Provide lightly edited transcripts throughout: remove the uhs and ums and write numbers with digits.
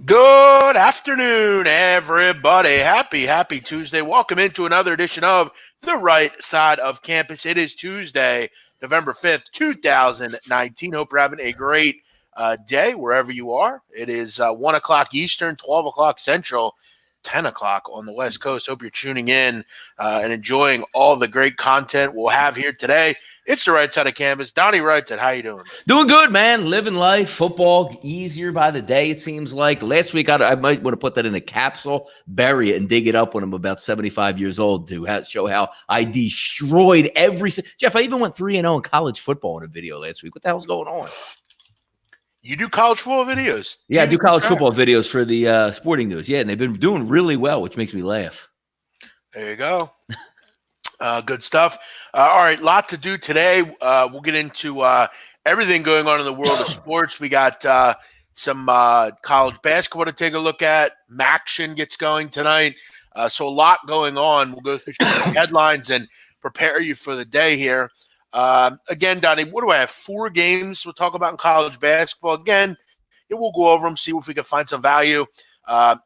Good afternoon, everybody. Happy Tuesday. Welcome into another edition of The Right Side of Campus. It is Tuesday, November 5th, 2019. Hope you're having a great day wherever you are. It is 1 o'clock Eastern, 12 o'clock Central, 10 o'clock on the West Coast. Hope you're tuning in and enjoying all the great content we'll have here today. It's The Right Side of Campus. Donnie Rightside, how you doing? Doing good, man. Living life. Football easier by the day, it seems like. Last week, I might want to put that in a capsule, bury it, and dig it up when I'm about 75 years old to show how I destroyed every – Jeff, I even went 3-0 in college football in a video last week. What the hell's going on? You do college football videos? Yeah, I do college football videos for the Sporting News. Yeah, and they've been doing really well, which makes me laugh. There you go. Good stuff. All right, lot to do today. We'll get into everything going on in the world of sports. We got some college basketball to take a look at. Maction gets going tonight. So a lot going on. We'll go through some headlines and prepare you for the day here. Again, Donnie, what do I have? 4 games we'll talk about in college basketball. Again, we'll go over them, see if we can find some value, and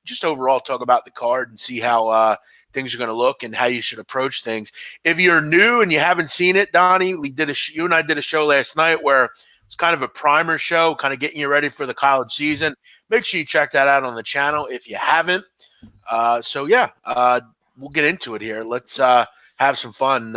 just overall talk about the card and see how things are going to look and how you should approach things. If you're new and you haven't seen it, Donnie, you and I did a show last night where it's kind of a primer show, kind of getting you ready for the college season. Make sure you check that out on the channel if you haven't. We'll get into it here. Let's have some fun.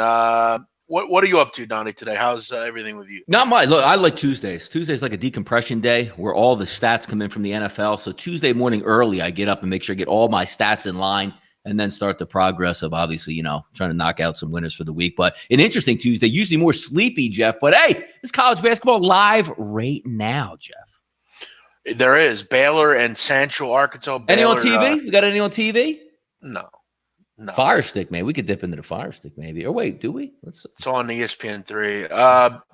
What are you up to, Donnie, today? How's everything with you? Not much. Look, I like Tuesdays. Tuesday's like a decompression day where all the stats come in from the NFL. So Tuesday morning early, I get up and make sure I get all my stats in line and then start the progress of obviously, trying to knock out some winners for the week. But an interesting Tuesday, usually more sleepy, Jeff. But hey, it's college basketball live right now, Jeff. There is. Baylor and Central Arkansas. Any on TV? You got any on TV? No. Fire Stick, man. We could dip into the Fire Stick, maybe. Or wait, do we? It's on ESPN3.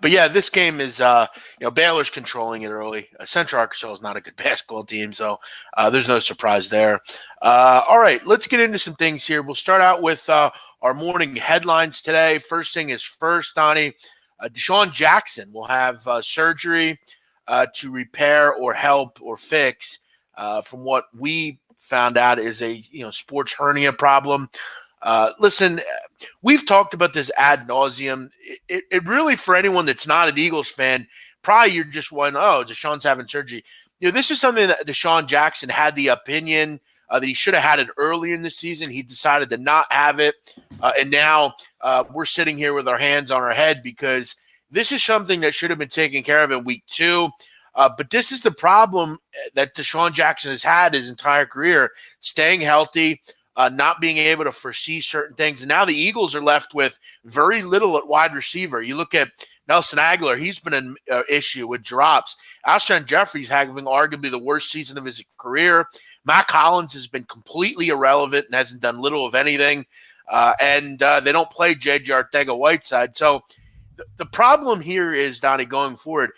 But yeah, this game is, Baylor's controlling it early. Central Arkansas is not a good basketball team, so there's no surprise there. All right, let's get into some things here. We'll start out with our morning headlines today. First thing is first, Donnie. Deshaun Jackson will have surgery to repair or help or fix, from what we found out, is a sports hernia problem. Listen, we've talked about this ad nauseum. It really, for anyone that's not an Eagles fan, probably you're just wondering, oh, Deshaun's having surgery. This is something that Deshaun Jackson had the opinion that he should have had it early in the season. He decided to not have it, and now we're sitting here with our hands on our head because this is something that should have been taken care of in week 2. But this is the problem that Deshaun Jackson has had his entire career, staying healthy, not being able to foresee certain things. And now the Eagles are left with very little at wide receiver. You look at Nelson Aguilar, he's been an issue with drops. Alshon Jeffrey's having arguably the worst season of his career. Mac Hollins has been completely irrelevant and hasn't done little of anything. And they don't play J.J. Arcega-Whiteside. So the problem here is, Donnie, going forward,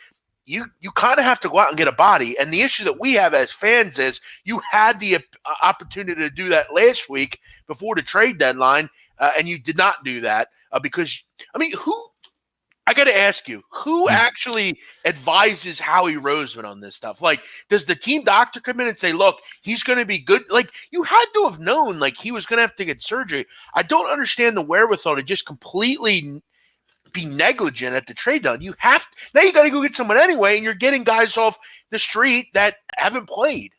you kind of have to go out and get a body. And the issue that we have as fans is you had the opportunity to do that last week before the trade deadline, and you did not do that because, I got to ask you, who actually advises Howie Roseman on this stuff? Like, does the team doctor come in and say, look, he's going to be good? Like, you had to have known, like, he was going to have to get surgery. I don't understand the wherewithal to just completely be negligent at the trade deadline. You have to, now you got to go get someone anyway, and you're getting guys off the street that haven't played.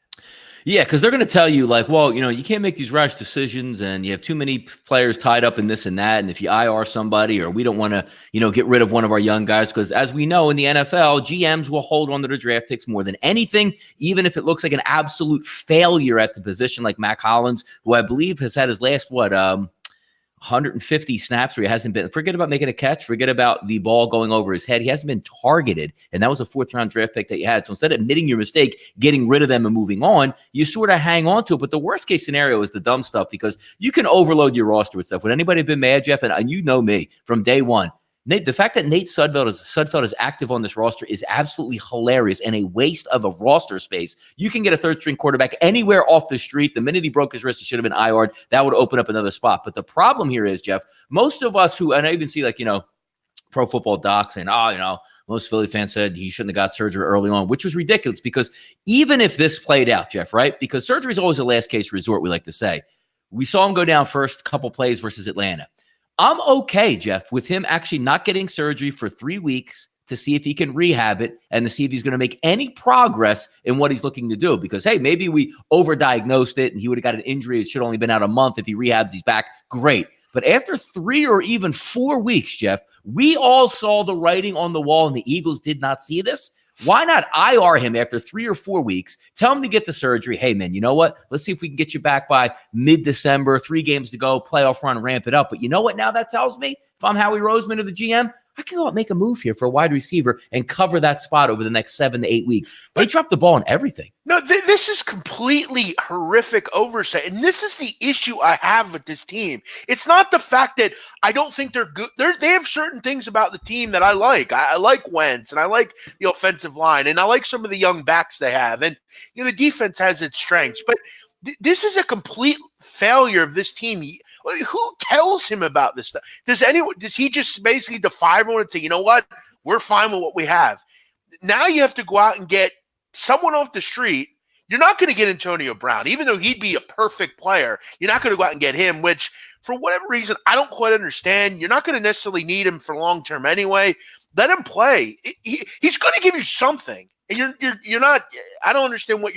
Yeah, because they're going to tell you, like, well, you can't make these rash decisions, and you have too many players tied up in this and that, and if you IR somebody, or we don't want to, get rid of one of our young guys, because as we know in the NFL, GMs will hold on to their draft picks more than anything, even if it looks like an absolute failure at the position, like Mac Hollins, who I believe has had his last, 150 snaps where he hasn't been, forget about making a catch, forget about the ball going over his head. He hasn't been targeted, and that was a 4th-round draft pick that you had. So instead of admitting your mistake, getting rid of them and moving on, you sort of hang on to it. But the worst-case scenario is the dumb stuff, because you can overload your roster with stuff. Would anybody have been mad, Jeff? And you know me from day one. The fact that Nate Sudfeld is active on this roster is absolutely hilarious and a waste of a roster space. You can get a 3rd-string quarterback anywhere off the street. The minute he broke his wrist, he should have been IR'd. That would open up another spot. But the problem here is, Jeff, most of us who, and I even see Pro Football Doc saying, most Philly fans said he shouldn't have got surgery early on, which was ridiculous because even if this played out, Jeff, right? Because surgery is always a last case resort, we like to say. We saw him go down first couple plays versus Atlanta. I'm okay, Jeff, with him actually not getting surgery for 3 weeks to see if he can rehab it and to see if he's going to make any progress in what he's looking to do. Because, hey, maybe we overdiagnosed it and he would have got an injury. It should have only been out a month. If he rehabs, he's back. Great. But after 3 or even 4 weeks, Jeff, we all saw the writing on the wall and the Eagles did not see this. Why not IR him after 3 or 4 weeks? Tell him to get the surgery. Hey, man, you know what? Let's see if we can get you back by mid-December, 3 games to go, playoff run, ramp it up. But you know what now that tells me? If I'm Howie Roseman or the GM, I can go out and make a move here for a wide receiver and cover that spot over the next 7 to 8 weeks. They dropped the ball on everything. No, this is completely horrific oversight. And this is the issue I have with this team. It's not the fact that I don't think they're good. They have certain things about the team that I like. I like Wentz, and I like the offensive line, and I like some of the young backs they have. And, the defense has its strengths. But this is a complete failure of this team. Who tells him about this stuff? Does he just basically defy everyone and say, you know what? We're fine with what we have. Now you have to go out and get someone off the street. You're not going to get Antonio Brown, even though he'd be a perfect player. You're not going to go out and get him, which for whatever reason, I don't quite understand. You're not going to necessarily need him for long-term anyway. Let him play. He's going to give you something. And you're not, I don't understand what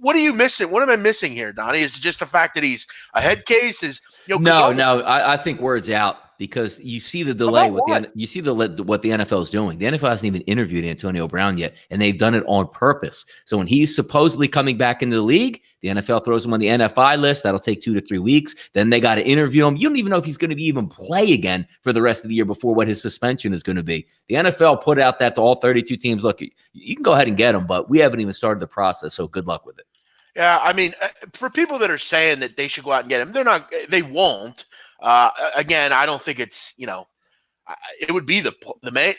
what are you missing? What am I missing here, Donnie? Is it just the fact that he's a head case? No, I think word's out because you see the delay with what the NFL is doing. The NFL hasn't even interviewed Antonio Brown yet, and they've done it on purpose. So when he's supposedly coming back into the league, the NFL throws him on the NFI list. That'll take 2 to 3 weeks. Then they got to interview him. You don't even know if he's going to even play again for the rest of the year before what his suspension is going to be. The NFL put out that to all 32 teams. Look, you can go ahead and get him, but we haven't even started the process. So good luck with it. Yeah, I mean, for people that are saying that they should go out and get him, they won't. Again, I don't think it's, it would be the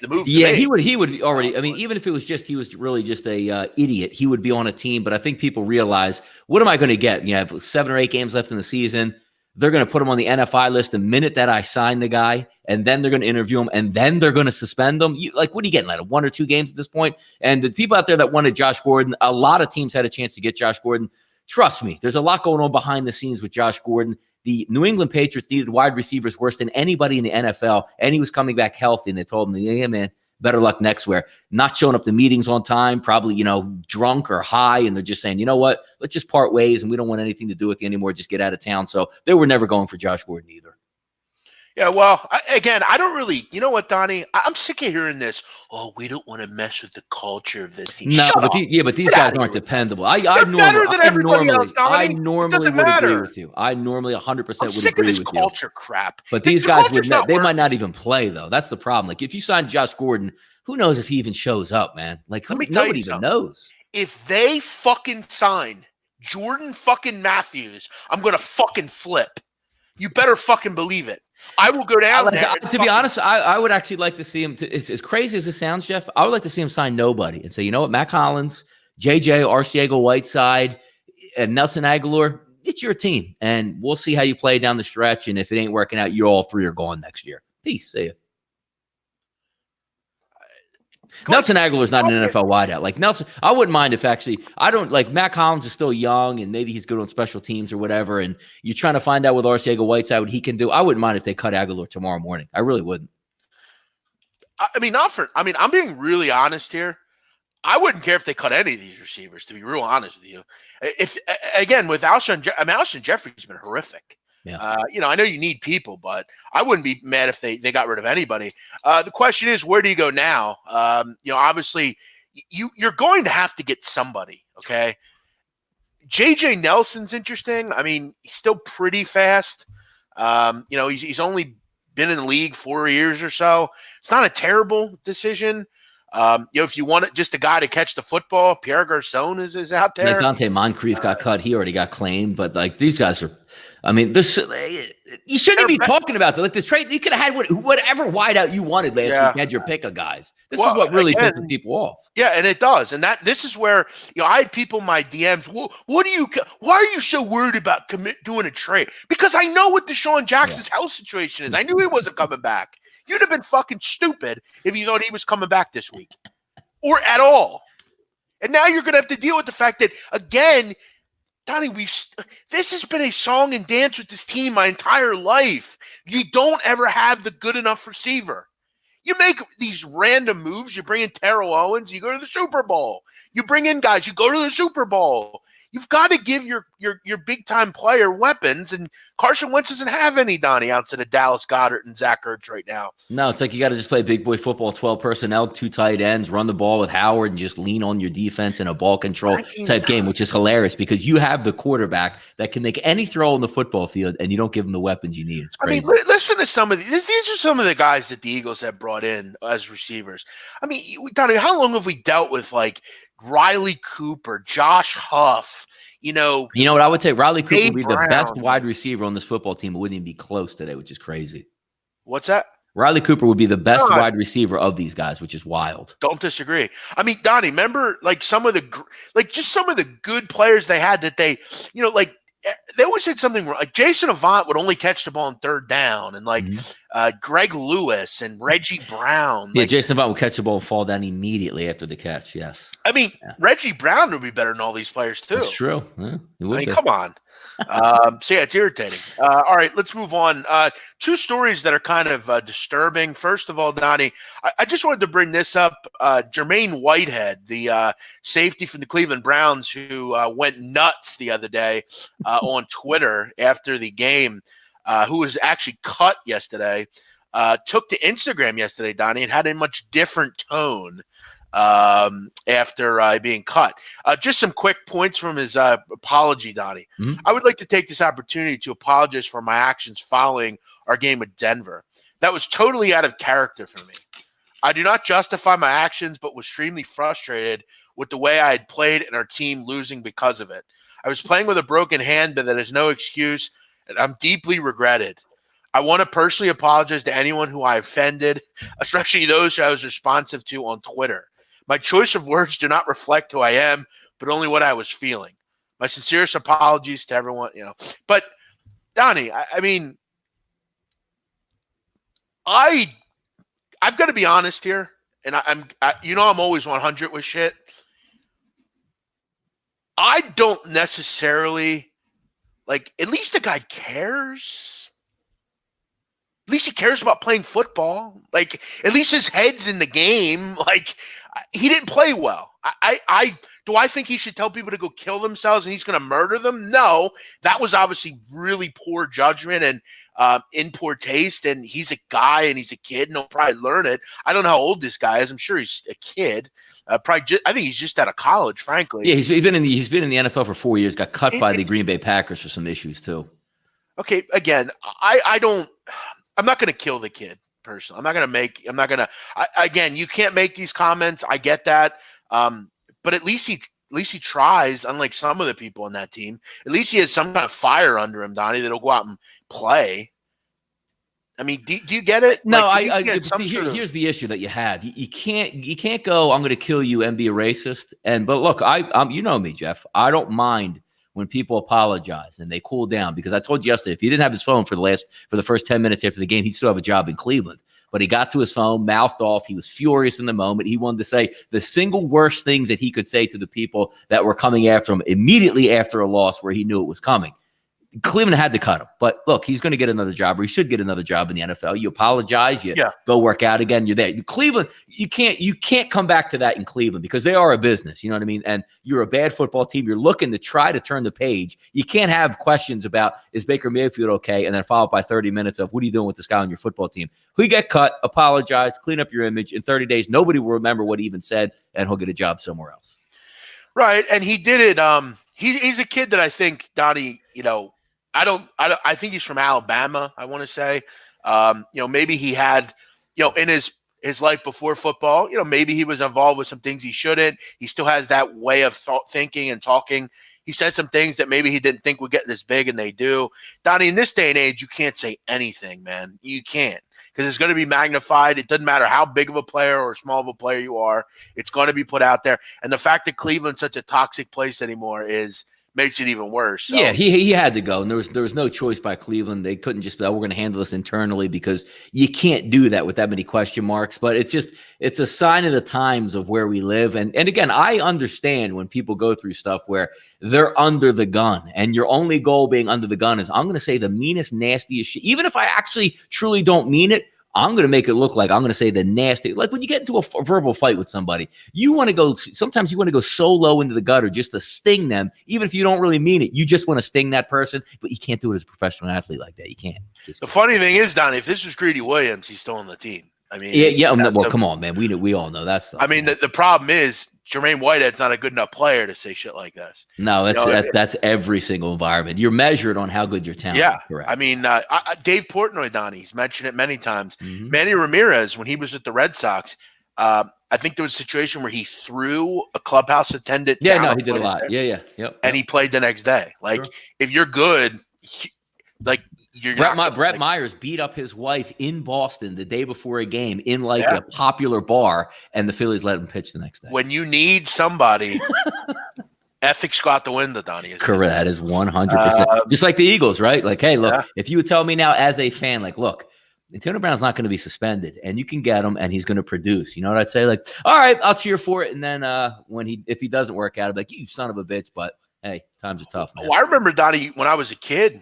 move. Yeah, he would already. I mean, even if it was just he was really just a idiot, he would be on a team. But I think people realize, what am I going to get? You have 7 or 8 games left in the season. They're going to put him on the NFI list the minute that I sign the guy, and then they're going to interview him, and then they're going to suspend him. What are you getting, like 1 or 2 games at this point? And the people out there that wanted Josh Gordon, a lot of teams had a chance to get Josh Gordon. Trust me, there's a lot going on behind the scenes with Josh Gordon. The New England Patriots needed wide receivers worse than anybody in the NFL, and he was coming back healthy, and they told him, yeah, man, better luck next year. Not showing up to meetings on time, probably, drunk or high, and they're just saying, you know what, let's just part ways, and we don't want anything to do with you anymore. Just get out of town. So they were never going for Josh Gordon either. Yeah, well, I don't really, you know what, Donnie? I'm sick of hearing this. Oh, we don't want to mess with the culture of this team. No, but these guys aren't dependable. I normally would agree with you. I normally 100% would agree with you. Culture crap. But these guys they might not even play, though. That's the problem. Like, if you sign Josh Gordon, who knows if he even shows up, man? Like, nobody even knows. If they fucking sign Jordan fucking Matthews, I'm going to fucking flip. You better fucking believe it. I will go down there. To be honest, I would actually like to see him. As crazy as it sounds, Jeff, I would like to see him sign nobody and say, you know what, Matt Collins, JJ, Whiteside, and Nelson Aguilar, it's your team. And we'll see how you play down the stretch. And if it ain't working out, you all 3 are gone next year. Peace. See ya. Nelson Aguilar is not an NFL wideout. Like Nelson, I wouldn't mind if Matt Collins is still young and maybe he's good on special teams or whatever. And you're trying to find out with Whiteside what he can do. I wouldn't mind if they cut Aguilar tomorrow morning. I really wouldn't. I'm being really honest here. I wouldn't care if they cut any of these receivers, to be real honest with you. With Alshon Jeffrey's been horrific. Yeah. I know you need people, but I wouldn't be mad if they got rid of anybody. The question is, where do you go now? Obviously, you're going to have to get somebody, okay? JJ Nelson's interesting. I mean, he's still pretty fast. He's only been in the league 4 years or so. It's not a terrible decision. If you want just a guy to catch the football, Pierre Garçon is out there. Dante Moncrief got cut. He already got claimed, but these guys are. I mean, you shouldn't be talking about that. Like this trade, you could have had whatever wideout you wanted last week. You had your pick of guys. This is what really pisses people off. Yeah, and it does. And this is where I had people in my DMs. Why are you so worried about doing a trade? Because I know what Deshaun Jackson's health situation is. I knew he wasn't coming back. You'd have been fucking stupid if you thought he was coming back this week or at all. And now you're going to have to deal with the fact that, again, Donnie, this has been a song and dance with this team my entire life. You don't ever have the good enough receiver. You make these random moves. You bring in Terrell Owens. You go to the Super Bowl. You bring in guys. You go to the Super Bowl. You've got to give your big-time player weapons, and Carson Wentz doesn't have any, Donnie, outside of Dallas Goedert and Zach Ertz right now. No, it's like you got to just play big boy football, 12 personnel, 2 tight ends, run the ball with Howard, and just lean on your defense in a ball control type game, which is hilarious because you have the quarterback that can make any throw on the football field, and you don't give him the weapons you need. It's crazy. I mean, listen to some of these. These are some of the guys that the Eagles have brought in as receivers. I mean, Donnie, how long have we dealt with, like, Riley Cooper, Josh Huff, you know what I would say? Riley Cooper Dave would be Brown. the best wide receiver on this football team. It wouldn't even be close today, which is crazy. What's that? Riley Cooper would be the best wide receiver of these guys, which is wild. Don't disagree. I mean, Donnie, remember some of the good players they had that they, they always said something wrong. Like Jason Avant would only catch the ball on third down, and Greg Lewis and Reggie Brown. Yeah, Jason Avant would catch the ball and fall down immediately after the catch. Yes. I mean, Reggie Brown would be better than all these players too. That's true. Yeah, come on. So yeah, it's irritating. All right, let's move on. 2 stories that are kind of disturbing. First of all, Donnie, I just wanted to bring this up. Jermaine Whitehead, the safety from the Cleveland Browns, who went nuts the other day on Twitter after the game, who was actually cut yesterday, took to Instagram yesterday, Donnie, and had a much different tone after being cut. Just some quick points from his apology, Donnie. Mm-hmm. I would like to take this opportunity to apologize for my actions following our game with Denver. That was totally out of character for me. I do not justify my actions, but was extremely frustrated with the way I had played and our team losing because of it. I was playing with a broken hand, but that is no excuse, and I'm deeply regretted. I want to personally apologize to anyone who I offended, especially those who I was responsive to on Twitter. My choice of words do not reflect who I am, but only what I was feeling. My sincerest apologies to everyone, But, Donnie, I mean, I've got to be honest here, and I'm always 100 with shit. I don't necessarily, at least the guy cares. At least he cares about playing football. At least his head's in the game. He didn't play well. Do I think he should tell people to go kill themselves and he's going to murder them? No, that was obviously really poor judgment and in poor taste. And he's a guy and he's a kid and he'll probably learn it. I don't know how old this guy is. I'm sure he's a kid. I think he's just out of college, frankly. Yeah, he's been in the NFL for 4 years. Got cut by the Green Bay Packers for some issues too. Okay, again, I'm not going to kill the kid personally. Again, you can't make these comments. I get that. But at least he tries, unlike some of the people on that team. At least he has some kind of fire under him, Donnie, that'll go out and play. I mean, do you get it? No, here's the issue that you have. You can't go, I'm going to kill you and be a racist. But look, I'm you know me, Jeff. I don't mind when people apologize and they cool down, because I told you yesterday, if he didn't have his phone for the first 10 minutes after the game, he'd still have a job in Cleveland. But he got to his phone, mouthed off. He was furious in the moment. He wanted to say the single worst things that he could say to the people that were coming after him immediately after a loss where he knew it was coming. Cleveland had to cut him. But look, he's going to get another job, or he should get another job in the NFL. You apologize, go work out again, you're there. Cleveland, you can't come back to that in Cleveland, because they are a business, you know what I mean? And you're a bad football team. You're looking to try to turn the page. You can't have questions about, is Baker Mayfield okay? And then followed by 30 minutes of, what are you doing with this guy on your football team? Who get cut, apologize, clean up your image. In 30 days, nobody will remember what he even said, and he'll get a job somewhere else. Right. And he did it. He's a kid that I think, Donnie, I think he's from Alabama, I want to say. Maybe he had, in his life before football, maybe he was involved with some things he shouldn't. He still has that way of thinking and talking. He said some things that maybe he didn't think would get this big, and they do. Donnie, in this day and age, you can't say anything, man. You can't, because it's going to be magnified. It doesn't matter how big of a player or small of a player you are. It's going to be put out there. And the fact that Cleveland's such a toxic place anymore is makes it even worse. So. Yeah, he had to go, and there was no choice by Cleveland. They couldn't just be, we're going to handle this internally, because you can't do that with that many question marks. But it's a sign of the times of where we live. And again, I understand when people go through stuff where they're under the gun, and your only goal being under the gun is, I'm going to say the meanest, nastiest shit, even if I actually truly don't mean it. I'm going to make it look like I'm going to say the nasty, like when you get into a verbal fight with somebody, sometimes you want to go so low into the gutter just to sting them, even if you don't really mean it. You just want to sting that person, but you can't do it as a professional athlete like that. You can't. The funny thing is, Donnie, if this was Greedy Williams, he's still on the team. I mean, well, come on, man. We all know that stuff. I mean, the problem is Jermaine Whitehead's not a good enough player to say shit like this. No, that's every single environment. You're measured on how good your talent. Yeah, correct. I mean, Dave Portnoy, Donnie, he's mentioned it many times. Mm-hmm. Manny Ramirez, when he was with the Red Sox, I think there was a situation where he threw a clubhouse attendant. Yeah, no, he did a lot. Yep. And he played the next day. Like, if you're good, you're Brett Myers beat up his wife in Boston the day before a game in a popular bar, and the Phillies let him pitch the next day. When you need somebody, ethics go out the window, Donnie. Correct. That is 100%. Just like the Eagles, right? Like, hey, look, if you would tell me now as a fan, like, look, Antonio Brown's not going to be suspended, and you can get him, and he's going to produce. You know what I'd say? Like, all right, I'll cheer for it. And then if he doesn't work out, I'd be like, you son of a bitch, but hey, times are tough, man. Well, I remember, Donnie, when I was a kid,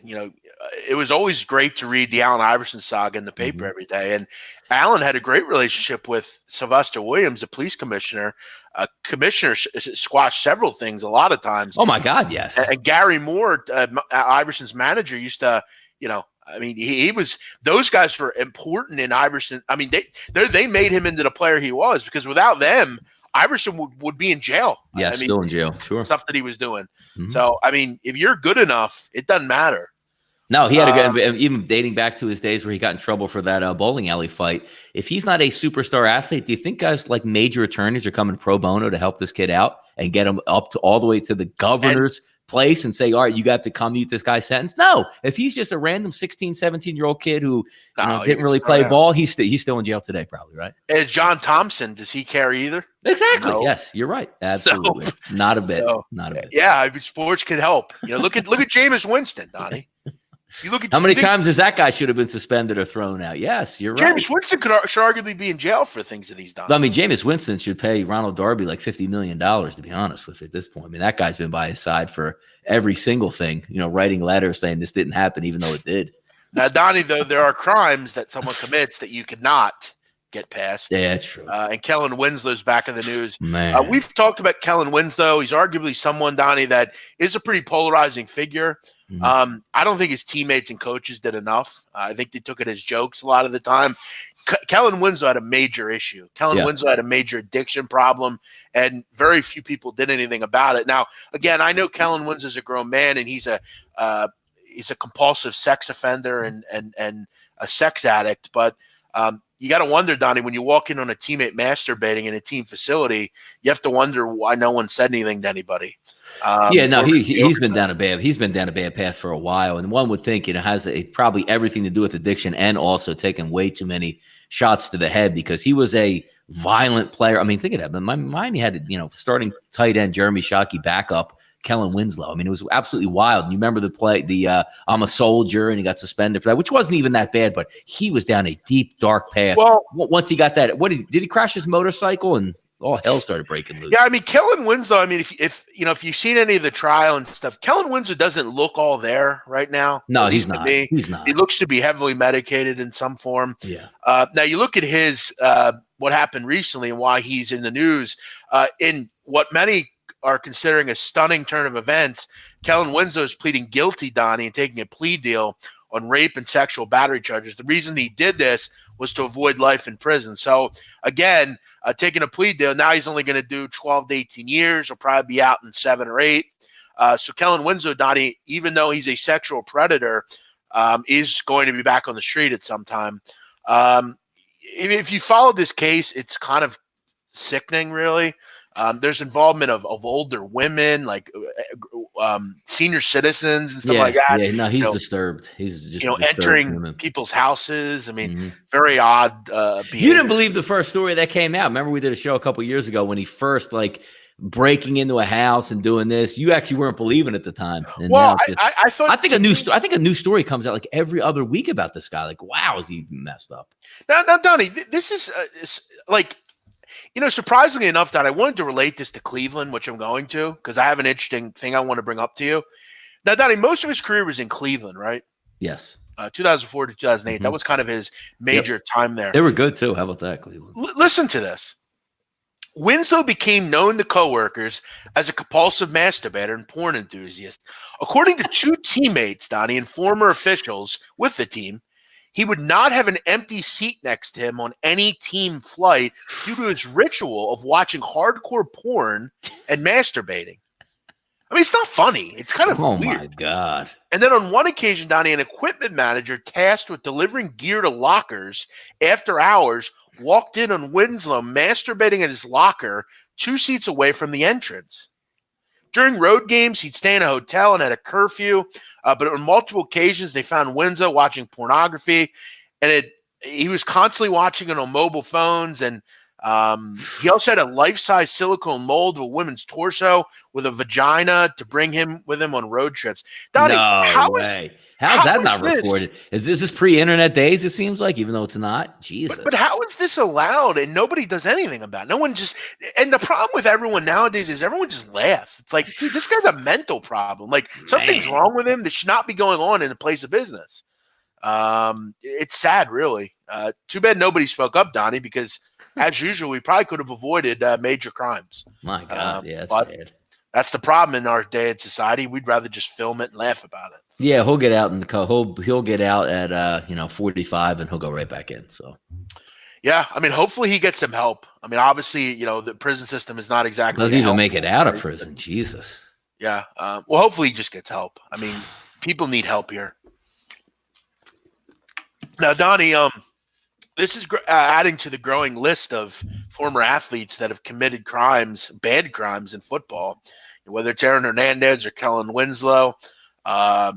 it was always great to read the Allen Iverson saga in the paper every day. And Allen had a great relationship with Sylvester Williams, the police commissioner. Commissioner squashed several things a lot of times. Oh, my God, yes. And Gary Moore, Iverson's manager, used to, I mean, he was – those guys were important in Iverson. I mean, they made him into the player he was, because without them – Iverson would be in jail. Yeah, I mean, still in jail. Sure. Stuff that he was doing. Mm-hmm. So, I mean, if you're good enough, it doesn't matter. No, he had a good, even dating back to his days where he got in trouble for that bowling alley fight. If he's not a superstar athlete, do you think guys like major attorneys are coming pro bono to help this kid out and get him up to all the way to the governor's place and say, all right, you got to commute this guy's sentence? No, if he's just a random 16, 17-year-old kid who didn't really play ball, he's still in jail today, probably, right? And John Thompson, does he care either? Exactly. No. Yes, you're right. Absolutely. Not a bit. Not a bit. Yeah, I mean, sports can help. Look at Jameis Winston, Donnie. You look at how many times does that guy should have been suspended or thrown out? Yes, you're right. Jameis Winston should arguably be in jail for things that he's done. I mean, Jameis Winston should pay Ronald Darby like $50 million, to be honest with you, at this point. I mean, that guy's been by his side for every single thing, writing letters saying this didn't happen, even though it did. Now, Donnie, though, there are crimes that someone commits that you cannot get past. Yeah, that's true. And Kellen Winslow's back in the news. Man. We've talked about Kellen Winslow. He's arguably someone, Donnie, that is a pretty polarizing figure. Mm-hmm. I don't think his teammates and coaches did enough. I think they took it as jokes a lot of the time. Kellen Winslow had a major issue. Kellen Winslow had a major addiction problem, and very few people did anything about it. Now, again, I know Kellen Winslow's a grown man, and he's a compulsive sex offender and a sex addict, but you got to wonder, Donnie, when you walk in on a teammate masturbating in a team facility, you have to wonder why no one said anything to anybody. He's been down a bad path for a while, and one would think has probably everything to do with addiction and also taking way too many shots to the head, because he was a violent player. I mean, think of that. Miami had starting tight end Jeremy Shockey backup Kellen Winslow. I mean, it was absolutely wild. And you remember the I'm a soldier, and he got suspended for that, which wasn't even that bad, but he was down a deep, dark path. Well, once he got that, did he crash his motorcycle and all hell started breaking loose? Yeah, I mean, Kellen Winslow, I mean, if you've seen any of the trial and stuff, Kellen Winslow doesn't look all there right now. No, he's not. He's not. He looks to be heavily medicated in some form. Yeah. Now you look at his what happened recently and why he's in the news. In what many are considering a stunning turn of events, Kellen Winslow is pleading guilty, Donnie, and taking a plea deal on rape and sexual battery charges. The reason he did this was to avoid life in prison. So, again, taking a plea deal, now he's only going to do 12 to 18 years. He'll probably be out in 7 or 8. So Kellen Winslow, Donnie, even though he's a sexual predator, is going to be back on the street at some time. If you follow this case, it's kind of sickening, really. There's involvement of older women, like senior citizens and stuff like that. Yeah, no, he's disturbed. He's just entering people's houses. I mean, very odd behavior. You didn't believe the first story that came out. Remember, we did a show a couple years ago when he first breaking into a house and doing this. You actually weren't believing at the time. And well, now I thought. I think a new story comes out like every other week about this guy. Like, wow, is he messed up? Now, Donnie, this is like, surprisingly enough, that I wanted to relate this to Cleveland, which I'm going to, because I have an interesting thing I want to bring up to you. Now, Donnie, most of his career was in Cleveland, right? Yes. 2004 to 2008. Mm-hmm. That was kind of his major time there. They were good too. How about that, Cleveland? Listen to this. Winslow became known to coworkers as a compulsive masturbator and porn enthusiast. According to two teammates, Donnie, and former officials with the team, he would not have an empty seat next to him on any team flight due to his ritual of watching hardcore porn and masturbating. I mean, it's not funny. It's kind of weird. Oh, my God. And then on one occasion, Donnie, an equipment manager tasked with delivering gear to lockers after hours walked in on Winslow masturbating at his locker 2 seats away from the entrance. During road games, he'd stay in a hotel and had a curfew, but on multiple occasions, they found Winslow watching pornography, and he was constantly watching it on mobile phones, and he also had a life-size silicone mold of a woman's torso with a vagina to bring him with him on road trips. Donnie, how's that not recorded? Is this pre-internet days? It seems like, even though it's not. Jesus. But how is this allowed? And nobody does anything about it. No one just. And the problem with everyone nowadays is everyone just laughs. It's like, dude, this guy's a mental problem. Like something's wrong with him that should not be going on in a place of business. It's sad, really. Too bad nobody spoke up, Donnie, because as usual, we probably could have avoided major crimes. My God, yeah, that's bad. That's the problem in our day in society. We'd rather just film it and laugh about it. Yeah, he'll get out he'll get out at 45 and he'll go right back in. So yeah, I mean, hopefully he gets some help. I mean, obviously, the prison system is not exactly doesn't even make it out of prison. Jesus. Yeah. Well, hopefully he just gets help. I mean, people need help here. Now, Donnie, this is adding to the growing list of former athletes that have committed bad crimes in football, whether it's Aaron Hernandez or Kellen Winslow. I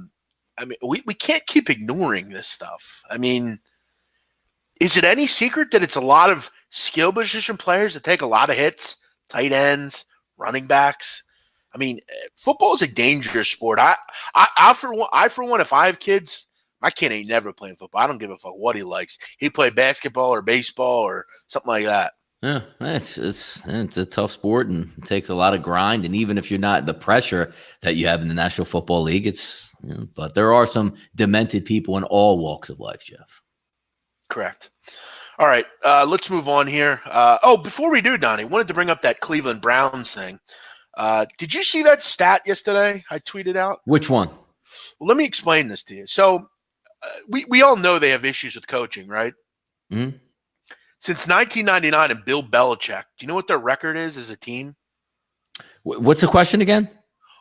mean, we can't keep ignoring this stuff. I mean, is it any secret that it's a lot of skill position players that take a lot of hits, tight ends, running backs? I mean, football is a dangerous sport. I for one, if I have kids, my kid ain't never playing football. I don't give a fuck what he likes. He play basketball or baseball or something like that. Yeah, it's a tough sport and it takes a lot of grind. And even if you're not the pressure that you have in the National Football League, but there are some demented people in all walks of life, Jeff. Correct. All right, let's move on here. Before we do, Donnie, wanted to bring up that Cleveland Browns thing. Did you see that stat yesterday I tweeted out? Which one? Well, let me explain this to you. So we all know they have issues with coaching, right? Mm-hmm. Since 1999 and Bill Belichick, do you know what their record is as a team? What's the question again?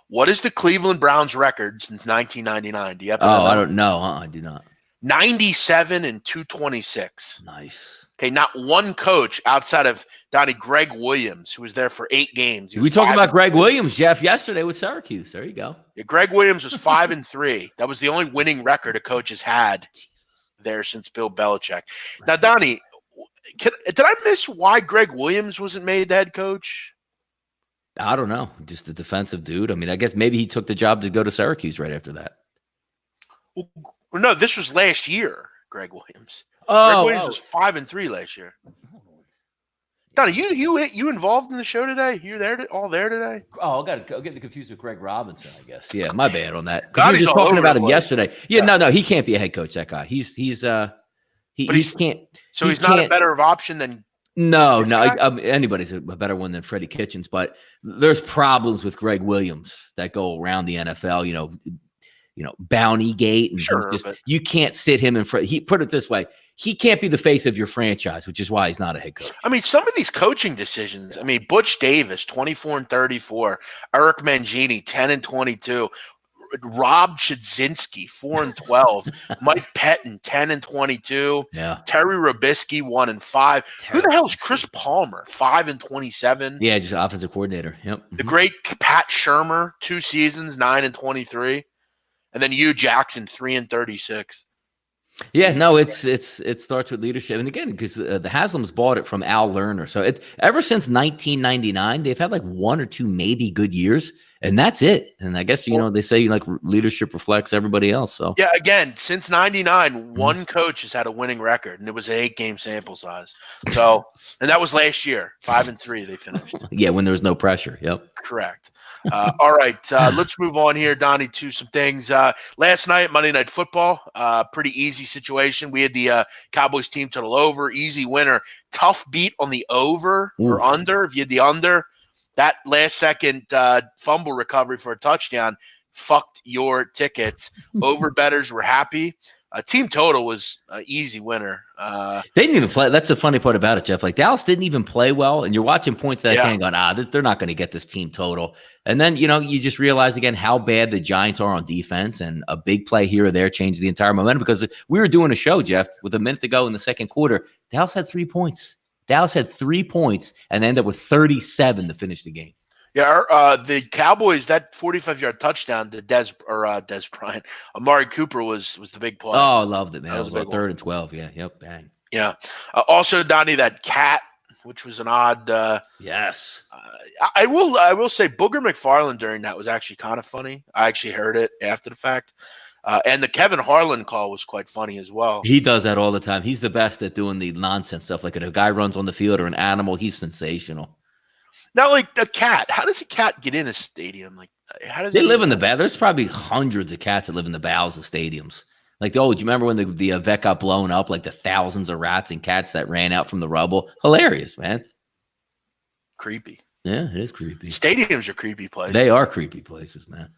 What is the Cleveland Browns record since 1999? Do you have to know? I don't know. I do not. 97 and 226. Nice. Okay, not one coach outside of Donnie Greg Williams, who was there for 8 games. We talked about Greg Williams, Jeff, yesterday with Syracuse. There you go. Yeah, Greg Williams was 5-3. That was the only winning record a coach has had there since Bill Belichick. Now, Donnie, did I miss why Greg Williams wasn't made the head coach? I don't know. Just the defensive dude. I mean, I guess maybe he took the job to go to Syracuse right after that. Well, no, this was last year, Greg Williams. Greg Williams was 5-3 last year. Donnie, you involved in the show today? You all there today? Oh, I got confused with Greg Robinson, I guess. Yeah, my bad on that. God, we were just talking about him yesterday. Yeah, no, he can't be a head coach. That guy, he can't. So he's not a better option than. No. Anybody's a better one than Freddie Kitchens, but there's problems with Greg Williams that go around the NFL. Bounty Gate, and you can't sit him in front. He put it this way: he can't be the face of your franchise, which is why he's not a head coach. I mean, some of these coaching decisions. I mean, Butch Davis, 24-34, Eric Mangini, 10-22, Rob Chudzinski, 4-12, Mike Pettin, 10-22, Terry Robisky, 1-5. Who the hell is Chris Palmer, 5-27? Yeah, just offensive coordinator. Yep. The great Pat Shurmur, 2 seasons, 9-23. And then Hugh Jackson, 3-36. Yeah, no, it starts with leadership, and again, because the Haslam's bought it from Al Lerner. So ever since 1999, they've had like one or two maybe good years, and that's it. And I guess they say like leadership reflects everybody else. So yeah, again, since '99, one coach has had a winning record, and it was an 8-game sample size. So, and that was last year, 5-3 they finished. Yeah, when there was no pressure. Yep. Correct. All right, let's move on here, Donnie, to some things. Last night, Monday Night Football, pretty easy situation. We had the Cowboys team total over, easy winner. Tough beat on the over or under. If you had the under, that last second fumble recovery for a touchdown fucked your tickets. Over bettors were happy. Team total was an easy winner. They didn't even play. That's the funny part about it, Jeff. Like Dallas didn't even play well, and you're watching points that game going, they're not going to get this team total. And then, you just realize again how bad the Giants are on defense, and a big play here or there changed the entire momentum because we were doing a show, Jeff, with a minute to go in the second quarter. Dallas had 3 points. And they ended up with 37 to finish the game. Yeah, the Cowboys, that 45-yard touchdown to Des Bryant, Amari Cooper was the big play. Oh, I loved it, man. That was about 3rd and 12. Yeah, yep, bang. Yeah. Also, Donnie, that cat, which was an odd. Yes. I will say Booger McFarland during that was actually kind of funny. I actually heard it after the fact. And the Kevin Harlan call was quite funny as well. He does that all the time. He's the best at doing the nonsense stuff. Like if a guy runs on the field or an animal, he's sensational. Now, like the cat, how does a cat get in a stadium? Like, how does they live in the back? There's probably hundreds of cats that live in the bowels of stadiums. Like, do you remember when the vet got blown up? Like the thousands of rats and cats that ran out from the rubble. Hilarious, man. Creepy. Yeah, it is creepy. Stadiums are creepy places. They are creepy places, man.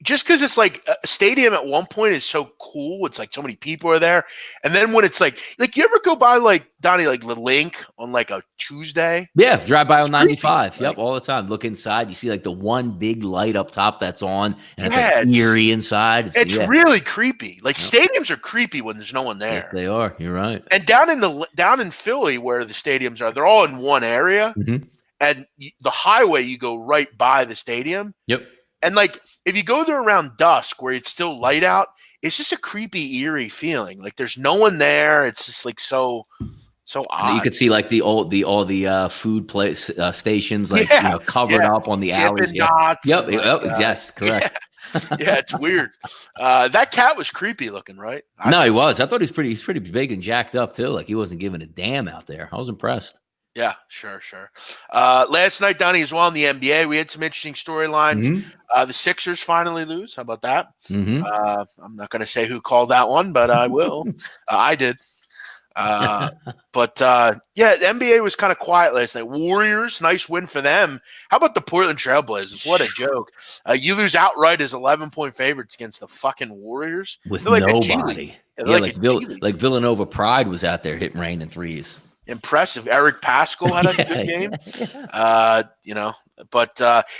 Just because it's like a stadium at one point is so cool. It's like so many people are there. And then when it's like you ever go by like Donnie, like the Link on like a Tuesday? Yeah, drive by on 95. Yep, all the time. Look inside. You see like the one big light up top that's on, and it's like eerie inside. It's really creepy. Like stadiums are creepy when there's no one there. Yes, they are. You're right. And down in Philly where the stadiums are, they're all in one area. Mm-hmm. And the highway, you go right by the stadium. Yep. And like if you go there around dusk where it's still light out, it's just a creepy, eerie feeling. Like there's no one there. It's just like so odd. You could see like all the food place stations like covered up on the alleys. Yep. Yes, correct. Yeah, it's weird. That cat was creepy looking, right? No, he was. I thought he's pretty big and jacked up too. Like he wasn't giving a damn out there. I was impressed. Yeah, sure. Last night, Donnie, as well in the NBA, we had some interesting storylines. Mm-hmm. The Sixers finally lose. How about that? Mm-hmm. I'm not going to say who called that one, but I will. I did. But the NBA was kind of quiet last night. Warriors, nice win for them. How about the Portland Trailblazers? What a joke. You lose outright as 11-point favorites against the fucking Warriors. With like nobody. Like Villanova Pride was out there hitting rain and threes. Impressive. Eric Pascal had a good game. But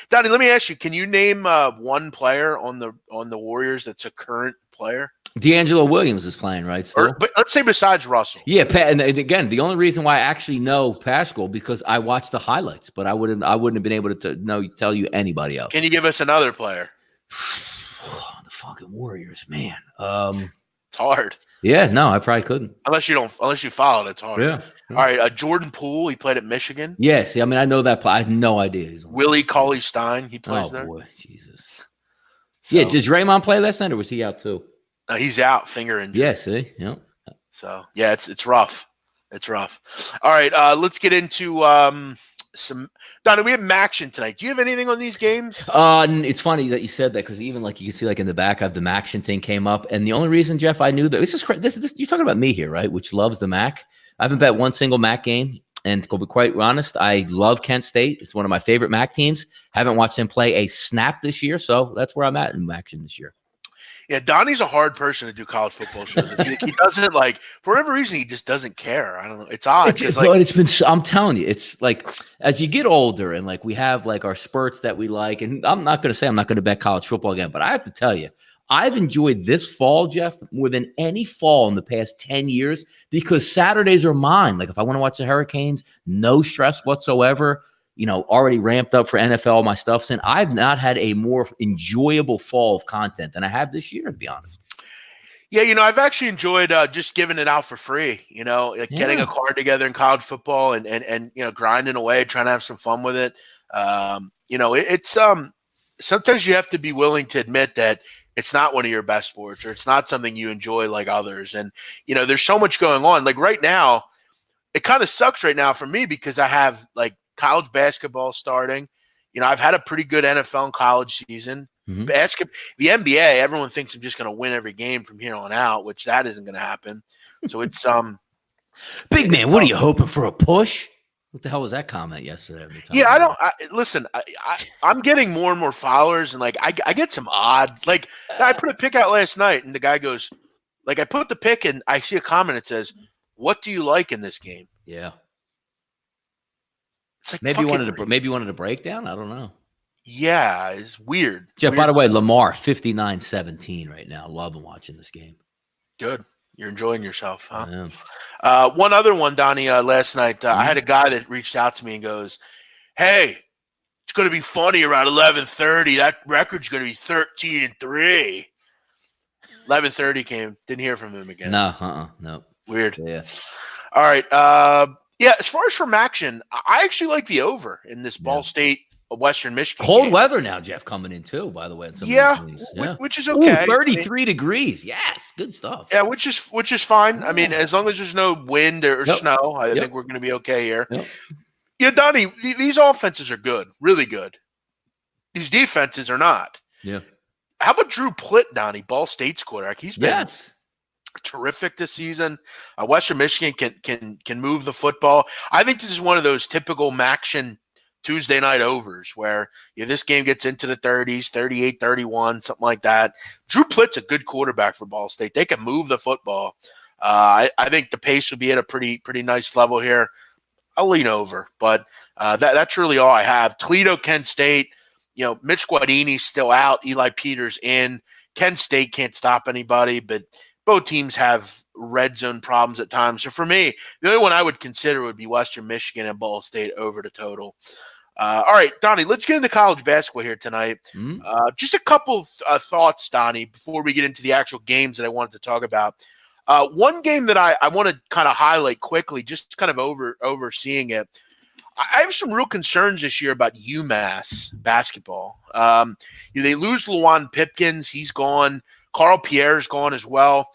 Donnie, let me ask you, can you name one player on the Warriors that's a current player? D'Angelo Williams is playing, right? Still? But let's say besides Russell. Yeah, and again, the only reason why I actually know Pascal because I watched the highlights, but I wouldn't have been able to tell you anybody else. Can you give us another player? The fucking Warriors, man. It's hard. Yeah, no, I probably couldn't. Unless you followed, it's hard. Yeah. All right, Jordan Poole, he played at Michigan. Yeah, see, I mean, I know that play. I have no idea. Willie Cauley-Stein, he plays there. Oh, boy, Jesus. So, yeah, did Draymond play last night, or was he out too? He's out, finger injury. Yeah, see? Yeah. So, yeah, it's rough. It's rough. All right, let's get into some – Donnie, we have Maction tonight. Do you have anything on these games? It's funny that you said that because even like you can see like in the back of the Maction thing came up. And the only reason, Jeff, I knew that – this you're talking about me here, right, which loves the MAC. I haven't bet one single MAC game. And to be quite honest, I love Kent State. It's one of my favorite MAC teams. Haven't watched them play a snap this year, so that's where I'm at in Maction this year. Yeah, Donnie's a hard person to do college football shows. He doesn't like for whatever reason. He just doesn't care. I don't know. It's odd. It's been. I'm telling you, it's like as you get older and like we have like our spurts that we like. And I'm not going to say I'm not going to bet college football again, but I have to tell you, I've enjoyed this fall, Jeff, more than any fall in the past 10 years because Saturdays are mine. Like if I want to watch the Hurricanes, no stress whatsoever. Already ramped up for NFL, my stuff's in. I've not had a more enjoyable fall of content than I have this year, to be honest. Yeah, I've actually enjoyed just giving it out for free. Like getting a card together in college football and grinding away, trying to have some fun with it. It's sometimes you have to be willing to admit that it's not one of your best sports or it's not something you enjoy like others. And there's so much going on. Like right now, it kind of sucks right now for me because I have like college basketball starting. I've had a pretty good NFL and college season. Mhm. The NBA, everyone thinks I'm just going to win every game from here on out, which that isn't going to happen. So it's Big man, what are you hoping for, a push? What the hell was that comment yesterday? Yeah, listen. I'm getting more and more followers, and like I get some odd. Like I put a pick out last night, and the guy goes, like I put the pick, and I see a comment that says, "What do you like in this game?" Yeah. It's like maybe you wanted a breakdown. I don't know. Yeah, it's weird. Jeff, by the way, Lamar 59-17 right now. Loving watching this game. Good. You're enjoying yourself, huh? One other one, Donnie, last night, I had a guy that reached out to me and goes, "Hey, it's going to be funny around 11:30. That record's going to be 13-3." 11:30 came. Didn't hear from him again. No. Weird. Yeah. All right. Yeah, as far as from action, I actually like the over in this Ball State Western Michigan cold game. weather now, Jeff, coming in too, by the way. Which is okay. 33 degrees. Yes, good stuff. Yeah, which is fine. Yeah. I mean, as long as there's no wind or snow, I think we're going to be okay here. Yep. Yeah, Donnie, these offenses are good, really good. These defenses are not. Yeah. How about Drew Plitt, Donnie, Ball State's quarterback? He's been terrific this season. Western Michigan can move the football. I think this is one of those typical Maction Tuesday night overs where this game gets into the 30s, 38-31, something like that. Drew Plitt's a good quarterback for Ball State. They can move the football. I think the pace will be at a pretty nice level here. I'll lean over, but that's really all I have. Toledo, Kent State, Mitch Guadini's still out. Eli Peters in. Kent State can't stop anybody, but both teams have red zone problems at times. So for me, the only one I would consider would be Western Michigan and Ball State over the total. All right, Donnie, let's get into college basketball here tonight. Just a couple thoughts, Donnie, before we get into the actual games that I wanted to talk about. One game that I want to kind of highlight quickly, just kind of overseeing it. I have some real concerns this year about UMass basketball. They lose Luwan Pipkins. He's gone. Carl Pierre's gone as well.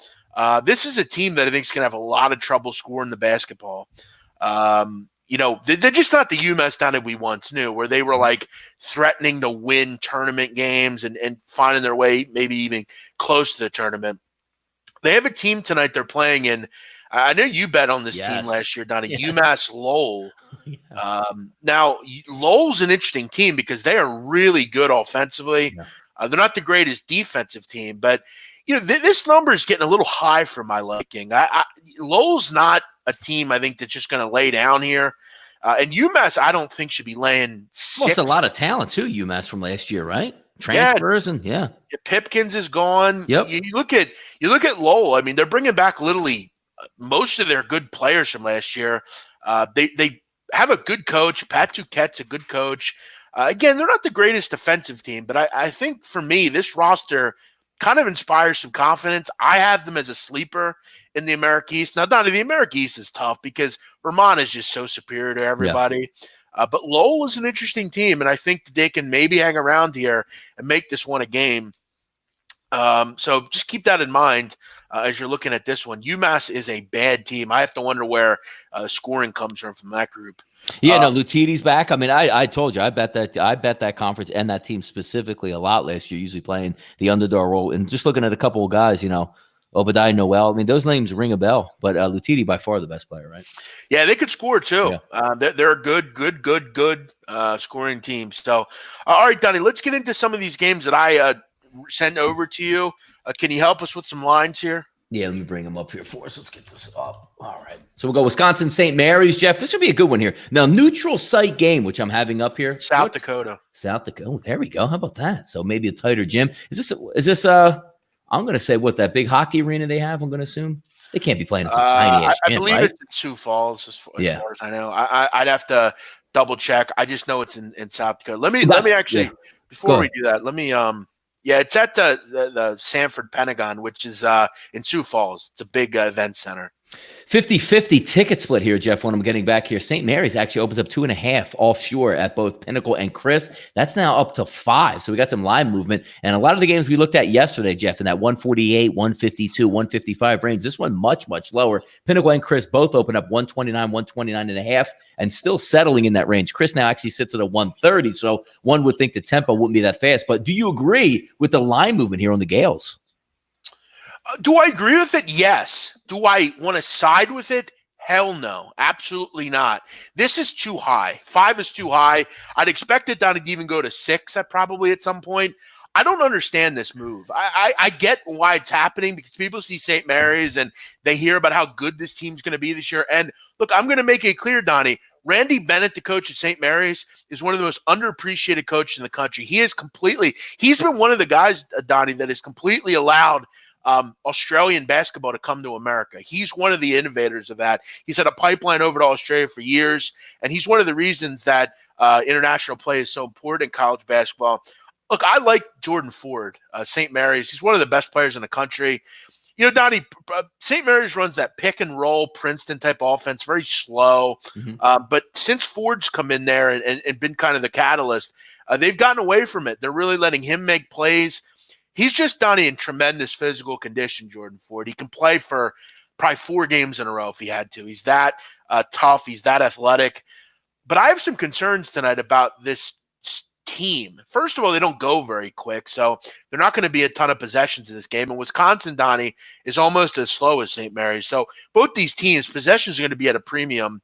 This is a team that I think is going to have a lot of trouble scoring the basketball. They're just not the UMass down that we once knew, where they were like threatening to win tournament games and finding their way maybe even close to the tournament. They have a team tonight they're playing in. I know you bet on this team last year, Donnie. UMass Lowell. Now, Lowell's an interesting team because they are really good offensively. They're not the greatest defensive team, but this number is getting a little high for my liking. Lowell's not a team I think that's just going to lay down here. And UMass, I don't think should be laying 6. Lost a lot of talent too, UMass from last year, right? Transfers and Pipkins is gone. Yep. You look at Lowell. I mean, they're bringing back literally most of their good players from last year. They have a good coach. Pat Duquette's a good coach. Again, they're not the greatest defensive team, but I think for me, this roster kind of inspires some confidence. I have them as a sleeper in the America East. Now, Donnie, the America East is tough because Vermont is just so superior to everybody. But Lowell is an interesting team, and I think that they can maybe hang around here and make this one a game. So just keep that in mind as you're looking at this one. UMass is a bad team. I have to wonder where scoring comes from that group. Lutiti's back. I mean, I told you, I bet that conference and that team specifically a lot last year, usually playing the underdog role. And just looking at a couple of guys, Obadiah Noel. I mean, those names ring a bell, but Lutiti by far the best player, right? Yeah, they could score too. They're a good scoring team. So, all right, Donnie, let's get into some of these games that I send over to you. Can you help us with some lines here? Yeah, let me bring them up here for us. Let's get this up. All right. So we'll go Wisconsin St. Mary's, Jeff. This should be a good one here. Now, neutral site game, which I'm having up here. South Dakota. Oh, there we go. How about that? So maybe a tighter gym. Is this I'm going to say that big hockey arena they have, I'm going to assume? They can't be playing in some tiny-ass I gym, believe right? it's in Sioux Falls as far as I know. I'd have to double check. I just know it's in South Dakota. Let me actually before we do that, let me Yeah, it's at the Sanford Pentagon, which is in Sioux Falls. It's a big event center. 50-50 ticket split here, Jeff, when I'm getting back here. St. Mary's actually opens up 2.5 offshore at both Pinnacle and Chris. That's now up to 5. So we got some line movement. And a lot of the games we looked at yesterday, Jeff, in that 148, 152, 155 range, this one much, much lower. Pinnacle and Chris both open up 129, 129.5, and still settling in that range. Chris now actually sits at a 130. So one would think the tempo wouldn't be that fast. But do you agree with the line movement here on the Gales? Do I agree with it? Yes. Do I want to side with it? Hell no. Absolutely not. This is too high. 5 is too high. I'd expect it down to even go to 6 probably at some point. I don't understand this move. I get why it's happening because people see St. Mary's and they hear about how good this team's going to be this year. And look, I'm going to make it clear, Donnie, Randy Bennett, the coach at St. Mary's, is one of the most underappreciated coaches in the country. He's been one of the guys, Donnie, that has completely allowed Australian basketball to come to America. He's one of the innovators of that. He's had a pipeline over to Australia for years, and he's one of the reasons that international play is so important in college basketball. Look, I like Jordan Ford, St. Mary's. He's one of the best players in the country. You know, Donnie, St. Mary's runs that pick and roll Princeton type offense, very slow. But since Ford's come in there and been kind of the catalyst, they've gotten away from it. They're really letting him make plays. He's just, Donnie, in tremendous physical condition, Jordan Ford. He can play for probably 4 games in a row if he had to. He's that tough. He's that athletic. But I have some concerns tonight about this team. First of all, they don't go very quick, so they're not going to be a ton of possessions in this game. And Wisconsin, Donnie, is almost as slow as St. Mary's. So both these teams, possessions are going to be at a premium.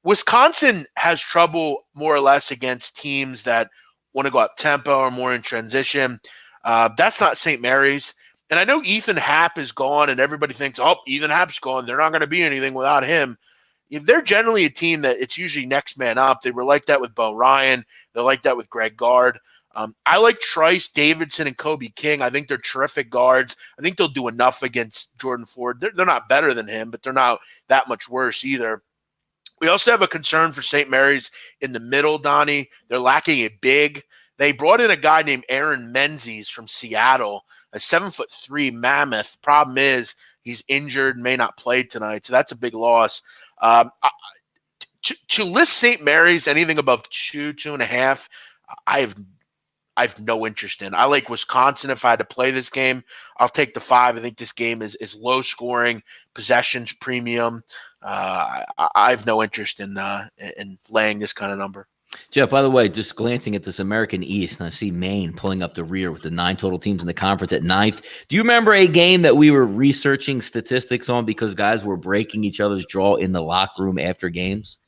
Wisconsin has trouble more or less against teams that want to go up tempo or more in transition. That's not St. Mary's. And I know Ethan Happ is gone, and everybody thinks, oh, Ethan Happ's gone. They're not going to be anything without him. They're generally a team that it's usually next man up. They were like that with Bo Ryan. They're like that with Greg Gard. I like Trice, Davidson, and Kobe King. I think they're terrific guards. I think they'll do enough against Jordan Ford. They're not better than him, but they're not that much worse either. We also have a concern for St. Mary's in the middle, Donnie. They're lacking a big. They brought in a guy named Aaron Menzies from Seattle, a 7'3" mammoth. Problem is he's injured, may not play tonight, so that's a big loss. To list St. Mary's anything above 2.5, I have no interest in. I like Wisconsin. If I had to play this game, I'll take the 5. I think this game is low scoring, possessions premium. I have no interest in laying this kind of number. Jeff, by the way, just glancing at this American East, and I see Maine pulling up the rear with the 9 total teams in the conference at 9th. Do you remember a game that we were researching statistics on because guys were breaking each other's jaw in the locker room after games?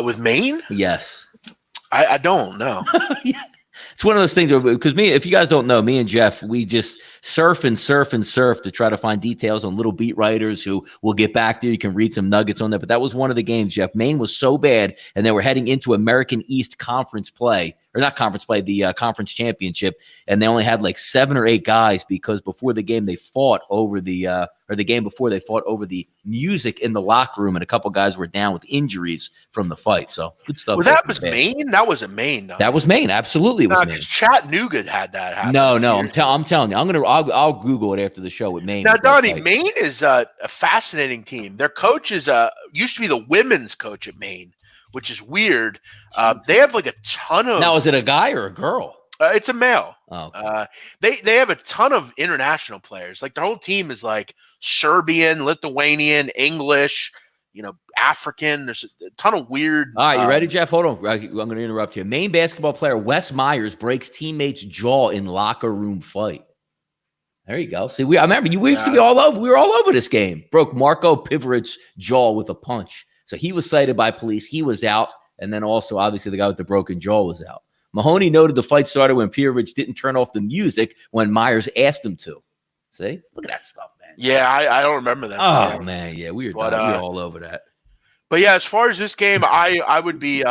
With Maine? Yes. I don't know. Yeah. It's one of those things because if you guys don't know, me and Jeff, we just surf to try to find details on little beat writers who will get back there. You can read some nuggets on that. But that was one of the games, Jeff. Maine was so bad, and they were heading into American East conference play, or not conference play, the conference championship, and they only had like 7 or 8 guys because before the game they fought over the game before they fought over the music in the locker room, and a couple guys were down with injuries from the fight. So good stuff. Well, that was Maine? That wasn't Maine, though. That was Maine. Absolutely, it was Maine. Chattanooga had that happen. No, I'm telling you. I'll Google it after the show with Maine. Now, Donnie, Maine is a fascinating team. Their coach is used to be the women's coach at Maine, which is weird. They have like a ton of. Now, is it a guy or a girl? It's a male. Oh, okay. They have a ton of international players. Like their whole team is like Serbian, Lithuanian, English, African. There's a ton of weird. All right, you ready, Jeff? Hold on. I'm going to interrupt you. Maine basketball player Wes Myers breaks teammate's jaw in locker room fight. There you go. See, I remember we used to be all over. We were all over this game. Broke Marco Pivorit's jaw with a punch. So he was cited by police. He was out. And then also, obviously, the guy with the broken jaw was out. Mahoney noted the fight started when Pivorit didn't turn off the music when Myers asked him to. See? Look at that stuff, man. Yeah, I don't remember that. Oh, man. Yeah, we were all over that. But yeah, as far as this game, I would be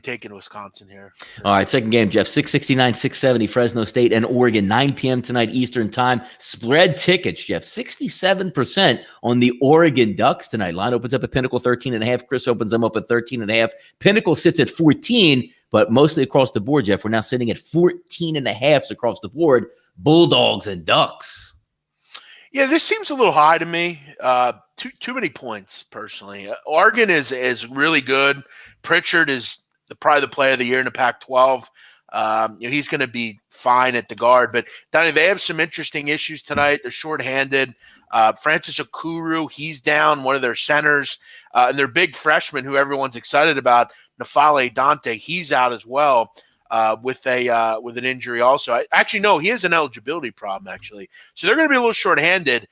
taking Wisconsin here. All right, second game, Jeff. 669, 670, Fresno State and Oregon, 9 p.m. tonight Eastern time. Spread tickets, Jeff. 67% on the Oregon Ducks tonight. Line opens up at Pinnacle 13.5. Chris opens them up at 13.5. Pinnacle sits at 14. but mostly across the board, Jeff. We're now sitting at 14.5 across the board. Bulldogs and Ducks. Yeah, this seems a little high to me. Too many points, personally. Oregon is really good. Pritchard is probably the player of the year in the Pac-12. He's going to be fine at the guard. But, Donnie, they have some interesting issues tonight. They're shorthanded. Francis Okuru, he's down, one of their centers. And their big freshman, who everyone's excited about, Nafale Dante, he's out as well with an injury also. No, he has an eligibility problem, actually. So they're going to be a little shorthanded.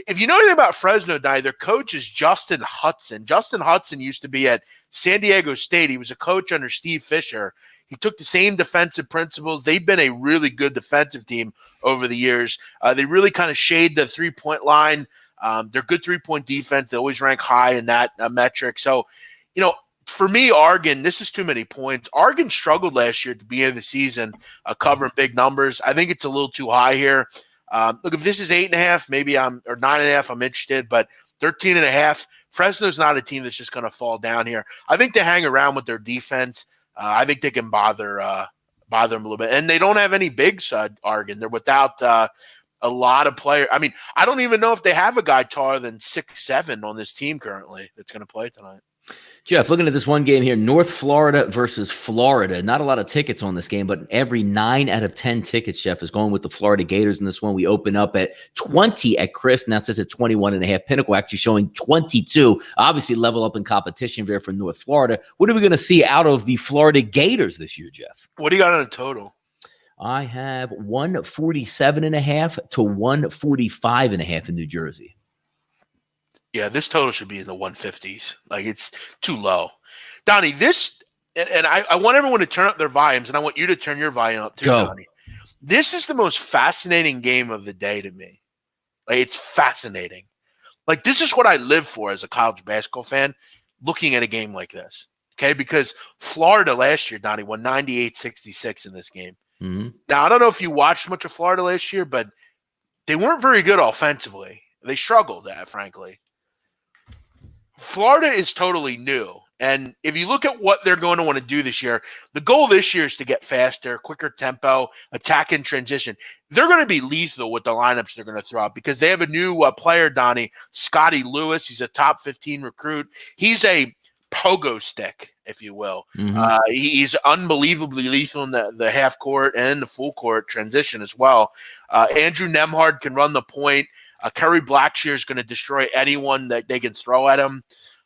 If you know anything about Fresno, their coach is Justin Hudson. Justin Hudson used to be at San Diego State. He was a coach under Steve Fisher. He took the same defensive principles. They've been a really good defensive team over the years. They really kind of shade the three-point line. They're good three-point defense. They always rank high in that metric. So, for me, Oregon, this is too many points. Oregon struggled last year at the beginning of the season covering big numbers. I think it's a little too high here. Look, if this is 8.5, maybe or 9.5, I'm interested, but 13.5, Fresno's not a team that's just going to fall down here. I think they hang around with their defense. I think they can bother them a little bit. And they don't have any bigs, Oregon. They're without a lot of players. I mean, I don't even know if they have a guy taller than 6'7" on this team currently that's going to play tonight. Jeff, looking at this one game here, North Florida versus Florida. Not a lot of tickets on this game, but every 9 out of 10 tickets, Jeff, is going with the Florida Gators in this one. We open up at 20 at Chris. Now it says at 21.5. Pinnacle actually showing 22. Obviously level up in competition there for North Florida. What are we going to see out of the Florida Gators this year, Jeff? What do you got on a total? I have 147.5 to 145.5 in New Jersey. Yeah, this total should be in the 150s. Like, it's too low. Donnie, I want everyone to turn up their volumes, and I want you to turn your volume up too, Donnie. This is the most fascinating game of the day to me. Like, it's fascinating. Like, this is what I live for as a college basketball fan, looking at a game like this. Okay, because Florida last year, Donnie, won 98-66 in this game. Mm-hmm. Now, I don't know if you watched much of Florida last year, but they weren't very good offensively. They struggled, frankly. Florida is totally new. And if you look at what they're going to want to do this year, the goal this year is to get faster, quicker tempo, attack and transition. They're going to be lethal with the lineups they're going to throw out because they have a new player, Donnie, Scotty Lewis. He's a top 15 recruit. He's a pogo stick, if you will. Mm-hmm. He's unbelievably lethal in the half court and the full court transition as well. Andrew Nemhard can run the point. Curry Blackshear is going to destroy anyone that they can throw at him.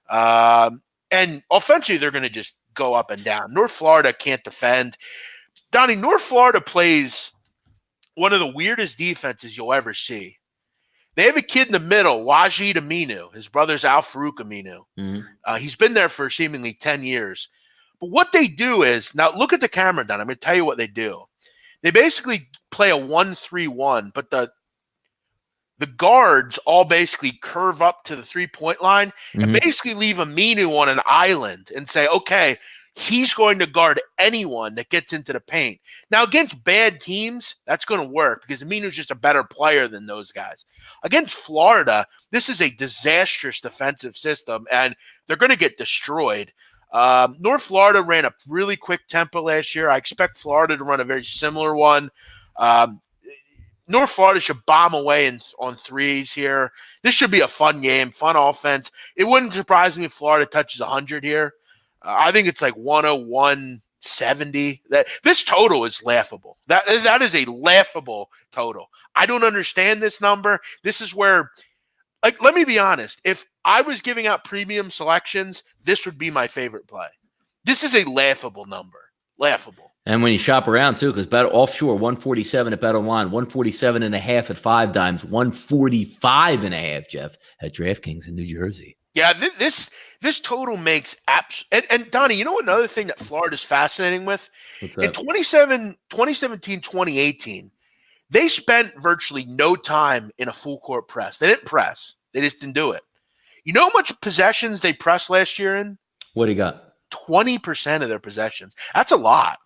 And offensively, they're going to just go up and down. North Florida can't defend. Donnie, North Florida plays one of the weirdest defenses you'll ever see. They have a kid in the middle, Wajid Aminu. His brother's Al Farouk Aminu. Mm-hmm. He's been there for seemingly 10 years. But what they do is, now look at the camera, Donnie. I'm going to tell you what they do. They basically play a 1-3-1, but the guards all basically curve up to the three-point line and basically leave Aminu on an island and say, okay, he's going to guard anyone that gets into the paint. Now, against bad teams, that's going to work because Aminu's just a better player than those guys. Against Florida, this is a disastrous defensive system, and they're going to get destroyed. North Florida ran a really quick tempo last year. I expect Florida to run a very similar one. North Florida should bomb away on threes here. This should be a fun game, fun offense. It wouldn't surprise me if Florida touches 100 here. I think it's like 101-70. This total is laughable. That is a laughable total. I don't understand this number. This is where, like, let me be honest. If I was giving out premium selections, this would be my favorite play. This is a laughable number. Laughable. And when you shop around, too, because offshore, 147 at BetOnline, 147.5 at 5 Dimes, 145.5, Jeff, at DraftKings in New Jersey. Yeah, this total makes and Donnie, you know another thing that Florida's fascinating with? In 2017, 2018, they spent virtually no time in a full court press. They didn't press. They just didn't do it. You know how much possessions they pressed last year in? What do you got? 20% of their possessions. That's a lot.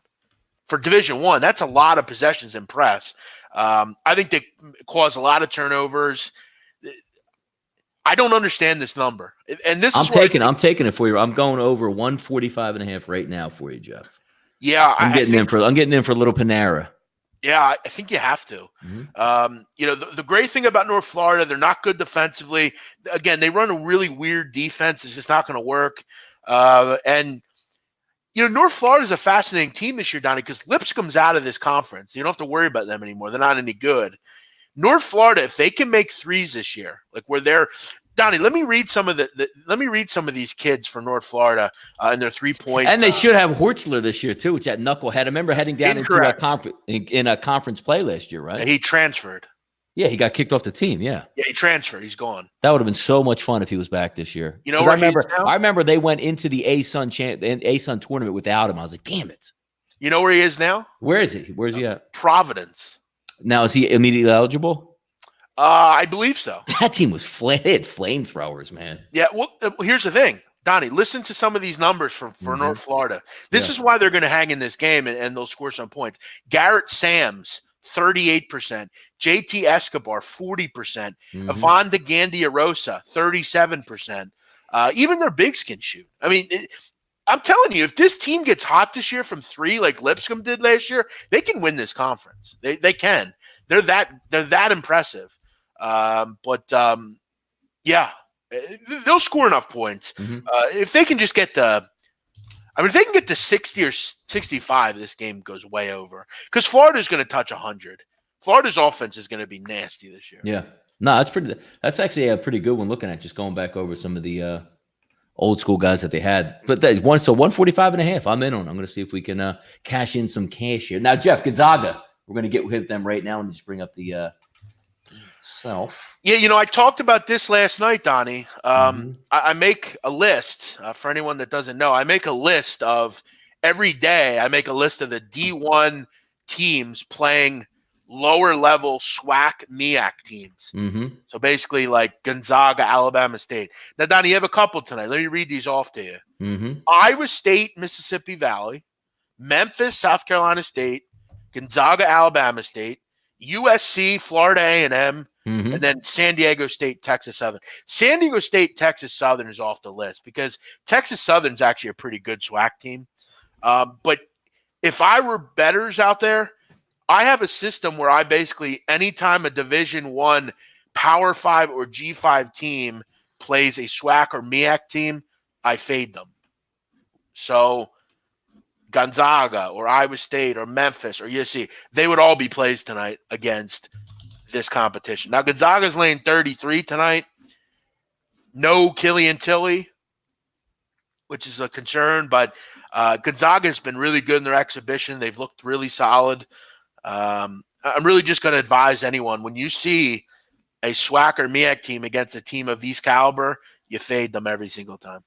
For Division I, that's a lot of possessions in press. I think they cause a lot of turnovers. I don't understand this number. And this I'm taking it for you. I'm going over 145.5 right now for you, Jeff. Yeah, I'm getting in for a little Panera. Yeah, I think you have to. The great thing about North Florida, they're not good defensively. Again, they run a really weird defense. It's just not going to work. And North Florida is a fascinating team this year, Donnie, because Lipscomb's out of this conference. You don't have to worry about them anymore. They're not any good. North Florida, if they can make threes this year, like where they're Donnie, let me read some of these kids for North Florida and their 3-point. And they should have Horchler this year too, which that knucklehead. I remember heading down incorrect. into a conference play last year, right? He transferred. Yeah, he got kicked off the team. Yeah, he transferred. He's gone. That would have been so much fun if he was back this year. You know where I remember they went into the A-Sun tournament without him. I was like, damn it. You know where he is now? Where is he? Where's he at? Providence. Now is he immediately eligible? I believe so. That team was they had flamethrowers, man. Yeah, well, here's the thing, Donnie. Listen to some of these numbers for North Florida. This is why they're going to hang in this game and they'll score some points. Garrett Sams, 38%. JT Escobar, 40%. Yvonne DeGandiosa, 37%. Even their bigs can shoot. I mean, I'm telling you, if this team gets hot this year from three, like Lipscomb did last year, they can win this conference. They can. They're that impressive. Yeah, they'll score enough points. If they can just get if they can get to 60 or 65, this game goes way over because Florida's going to touch 100. Florida's offense is going to be nasty this year. Yeah, no, that's actually a pretty good one. Looking at just going back over some of the old school guys that they had, but that's 145.5. I'm in on. I'm going to see if we can cash in some cash here. Now, Jeff, Gonzaga, we're going to get with them right now and just bring up the. Yeah, I talked about this last night, Donnie. I make a list for anyone that doesn't know. I make a list of every day. I make a list of the D1 teams playing lower level SWAC MEAC teams. So basically, like Gonzaga, Alabama State. Now, Donnie, you have a couple tonight. Let me read these off to you. Iowa State, Mississippi Valley, Memphis, South Carolina State, Gonzaga, Alabama State, USC, Florida A&M, and then San Diego State, Texas Southern. San Diego State, Texas Southern is off the list because Texas Southern is actually a pretty good SWAC team. But if I were bettors out there, I have a system where I basically, anytime a Division I Power 5 or G5 team plays a SWAC or MEAC team, I fade them. So Gonzaga or Iowa State or Memphis or USC, they would all be plays tonight against this competition. Now, Gonzaga's laying 33 tonight. No Killian Tilly, which is a concern, but Gonzaga has been really good in their exhibition. They've looked really solid. I'm really just going to advise anyone, when you see a SWAC or MEAC team against a team of these caliber, you fade them every single time.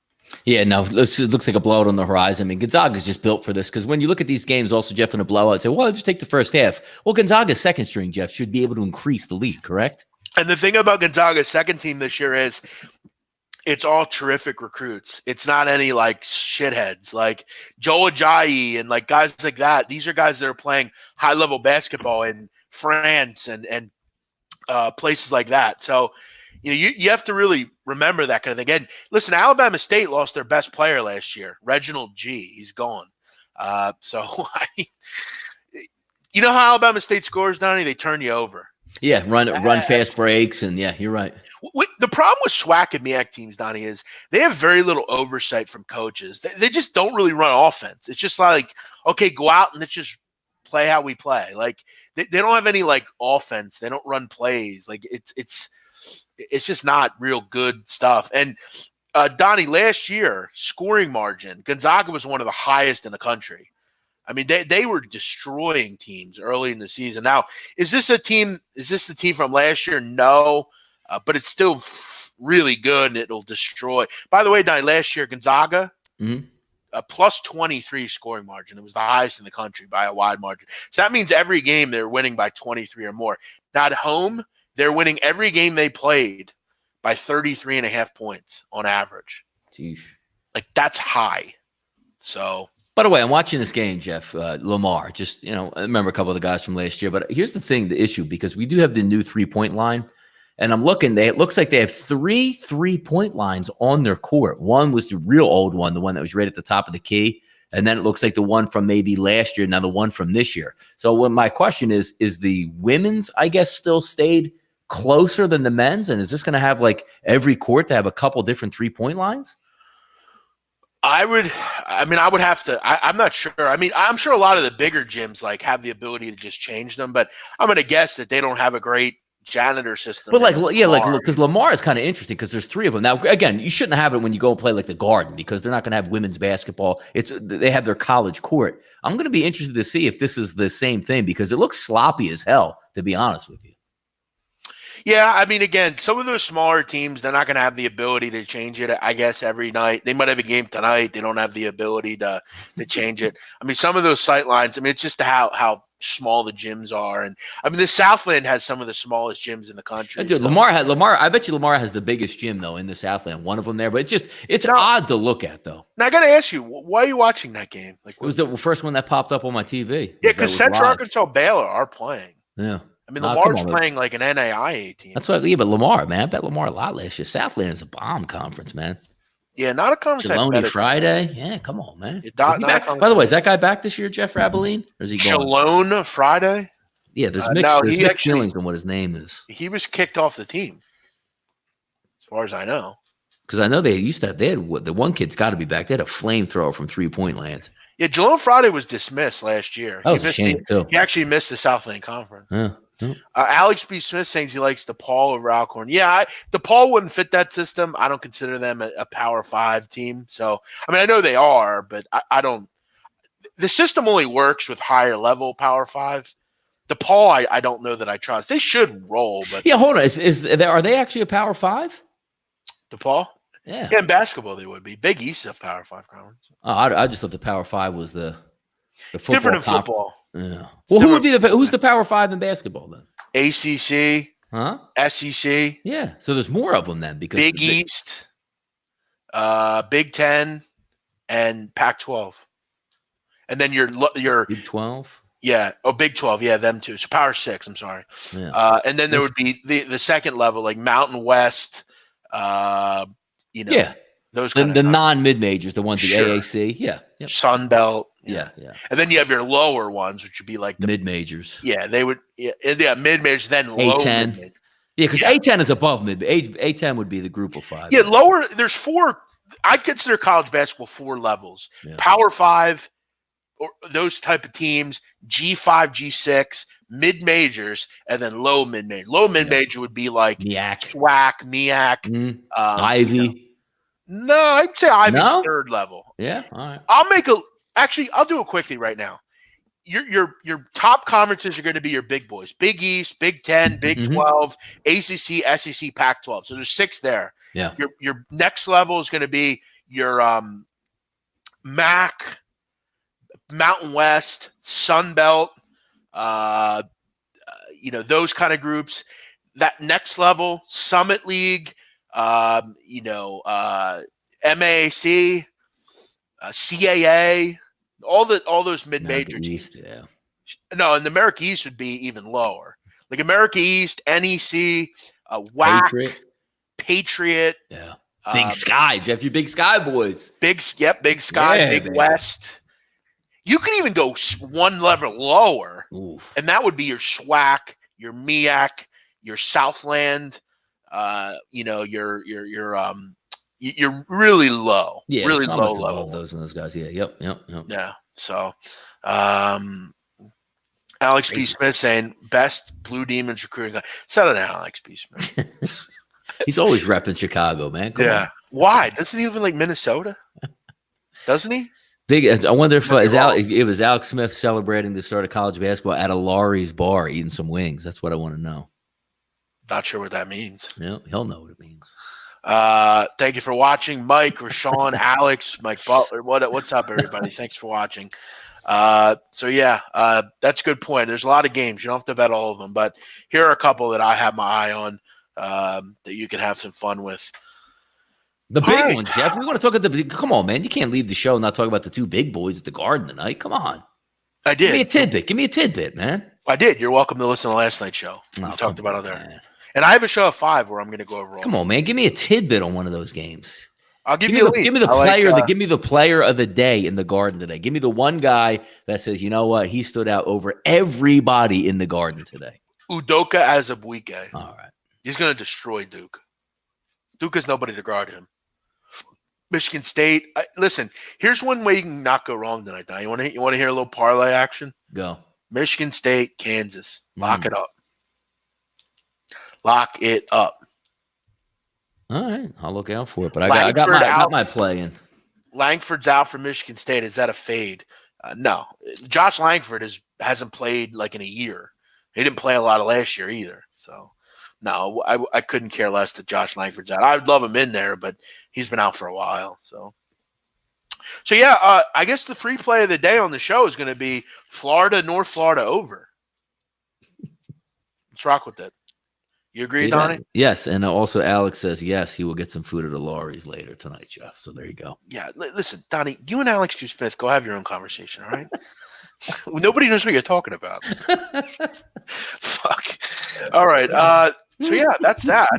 Yeah, no, it looks like a blowout on the horizon. I mean, Gonzaga's just built for this because when you look at these games, also, Jeff, in a blowout, say, well, just take the first half. Well, Gonzaga's second string, Jeff, should be able to increase the lead, correct? And the thing about Gonzaga's second team this year is it's all terrific recruits. It's not any like shitheads like Joe Ajayi and like guys like that. These are guys that are playing high-level basketball in France and places like that. So, you have to really remember that kind of thing. And listen, Alabama State lost their best player last year, Reginald G. He's gone. You know how Alabama State scores, Donnie? They turn you over. Yeah, run fast breaks, and yeah, you're right. The problem with SWAC and MEAC teams, Donnie, is they have very little oversight from coaches. They just don't really run offense. It's just like, okay, go out and let's just play how we play. Like they don't have any like offense. They don't run plays. Like it's just not real good stuff. And Donnie, last year, scoring margin, Gonzaga was one of the highest in the country. I mean, they were destroying teams early in the season. Now, is this the team from last year? No, but it's still really good, and it'll destroy. By the way, Donnie, last year, Gonzaga, a plus 23 scoring margin. It was the highest in the country by a wide margin. So that means every game they're winning by 23 or more. Now, at home, they're winning every game they played by 33.5 points on average. Jeez. Like, that's high. So, by the way, I'm watching this game, Jeff. Lamar, just, I remember a couple of the guys from last year. But here's the issue, because we do have the new 3-point line. And I'm looking, it looks like they have 3 3-point lines on their court. One was the real old one, the one that was right at the top of the key. And then it looks like the one from maybe last year, now the one from this year. So what my question is the women's, I guess, still stayed closer than the men's? And is this going to have like every court to have a couple different 3-point lines? I would have to, I'm not sure. I mean, I'm sure a lot of the bigger gyms like have the ability to just change them, but I'm going to guess that they don't have a great janitor system. But because Lamar is kind of interesting because there's 3 of them. Now, again, you shouldn't have it when you go and play like the Garden because they're not going to have women's basketball. They have their college court. I'm going to be interested to see if this is the same thing because it looks sloppy as hell, to be honest with you. Yeah, I mean, again, some of those smaller teams, they're not going to have the ability to change it, I guess, every night. They might have a game tonight. They don't have the ability to change it. I mean, some of those sight lines, I mean, it's just how small the gyms are. And, I mean, the Southland has some of the smallest gyms in the country. Dude, Lamar, I bet you Lamar has the biggest gym, though, in the Southland. One of them there. But it's odd to look at, though. Now, I got to ask you, why are you watching that game? Like, it was the first one that popped up on my TV. Yeah, because Central Arkansas Baylor are playing. Yeah. I mean, Lamar's playing like an NAIA team. That's what. Yeah, but Lamar, man, I bet Lamar a lot last year. Southland is a bomb conference, man. Yeah, not a conference. Shaloni Friday. Yeah, come on, man. By the way, is that guy back this year, Jeff Rabeline? Or is he gone? Shalone Friday? Yeah, there's mixed feelings on what his name is. He was kicked off the team, as far as I know. Because I know they had the one kid's got to be back. They had a flamethrower from 3-point land. Yeah, Jalone Friday was dismissed last year. That was a shame, too. He actually missed the Southland Conference. Yeah. Alex B. Smith saying he likes DePaul over Alcorn. Yeah, DePaul wouldn't fit that system. I don't consider them a Power 5 team. So, I mean, I know they are, but I don't. The system only works with higher level Power 5. DePaul, I don't know that I trust. They should roll, but yeah, hold on. Are they actually a Power 5? DePaul? Yeah, in basketball they would be. Big East of Power 5 conference. Oh, I just thought the Power 5 was the it's different in football. Yeah. Well, who's the Power 5 in basketball then? ACC, SEC. Yeah. So there's more of them then because Big East, Big 10, and Pac-12, and then your Big 12. Yeah. Oh, Big 12. Yeah, them too. So Power 6. I'm sorry. Yeah. And then there would be the second level, like Mountain West. Yeah. Those the non-mid majors, the ones the AAC. Yeah. Yep. Sun Belt. Yeah. And then you have your lower ones, which would be like the mid majors. Yeah, they would. Yeah, mid majors. Then low A10. Yeah, because A10 is above mid. A10 would be the group of 5. Yeah, lower. There's 4. I consider college basketball 4 levels: Power 5, or those type of teams, G5, G6, mid majors, and then low mid major. Low mid major would be like SWAC, MEAC, Ivy. No, I'd say Ivy's third level. Yeah, all right. I'll do it quickly right now. Your top conferences are going to be your big boys: Big East, Big 10, Big 12, ACC, SEC, Pac-12. So there's 6 there. Yeah. Your next level is going to be your MAC, Mountain West, Sun Belt. Those kind of groups. That next level, Summit League. MAAC, CAA, all those mid-major teams. Yeah. No, and the America East would be even lower. Like America East, NEC, WAC, Patriot. Yeah. Big Sky, Jeff, you Big Sky boys. Big Sky, Big West. You could even go one level lower, and that would be your SWAC, your MEAC, your Southland. You're really low. Yeah, really low level. Those guys. Yeah. Yep. Yeah. So, Alex B. Smith saying best Blue Demons recruiting. Set it down, Alex B. Smith. He's always repping Chicago, man. Come on. Why? Doesn't he live in like Minnesota? Doesn't he? I wonder if it was Alex Smith celebrating the start of college basketball at a Laurie's bar eating some wings. That's what I want to know. Not sure what that means. Yeah, he'll know what it means. Thank you for watching, Mike, Rashawn, Alex, Mike Butler. What's up, everybody? Thanks for watching. That's a good point. There's a lot of games. You don't have to bet all of them, but here are a couple that I have my eye on that you can have some fun with. The big one, Jeff. We want to talk about come on, man. You can't leave the show and not talk about the 2 big boys at the Garden tonight. Come on. I did. Give me a tidbit, man. I did. You're welcome to listen to last night's show. We talked about it there. Man. And I have a show at 5 where I'm going to go over all. Come on, man. Give me a tidbit on one of those games. I'll give you the lead. Give me the player. Give me the player of the day in the Garden today. Give me the one guy that says, you know what, he stood out over everybody in the Garden today. Udoka Azubuike. All right, he's going to destroy Duke. Duke has nobody to guard him. Michigan State. Listen, here's one way you can not go wrong tonight. Don. You want to hear a little parlay action? Go. Michigan State, Kansas. Lock it up. Lock it up. All right, I'll look out for it. But I got my play in. Langford's out for Michigan State. Is that a fade? No. Josh Langford hasn't played like in a year. He didn't play a lot of last year either. So, no, I couldn't care less that Josh Langford's out. I would love him in there, but he's been out for a while. So yeah, I guess the free play of the day on the show is going to be North Florida over. Let's rock with it. You agree, Donnie? Yes, and also Alex says yes, he will get some food at the Laurie's later tonight, Jeff. So there you go. Yeah, listen, Donnie, you and Alex Q. Smith go have your own conversation, all right? Nobody knows what you're talking about. Fuck. All right. So yeah, that's that.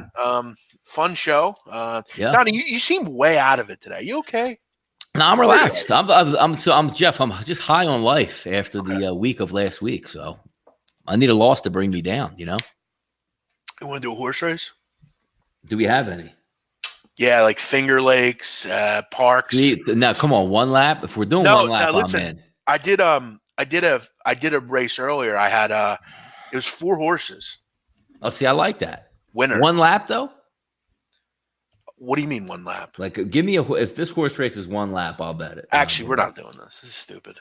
Fun show. Yeah. Donnie, you seem way out of it today. You okay? No, I'm relaxed. I'm Jeff. I'm just high on life after the week of last week. So I need a loss to bring me down. You know. You want to do a horse race? Do we have any? Yeah, like Finger Lakes, Parks. Now, come on, one lap. If we're doing one lap, listen, I'm in. I did a race earlier. I had it was 4 horses. Oh, see, I like that. Winner. One lap though. What do you mean 1 lap? Like, give me if this horse race is 1 lap, I'll bet it. Actually, we're not doing this. This is stupid.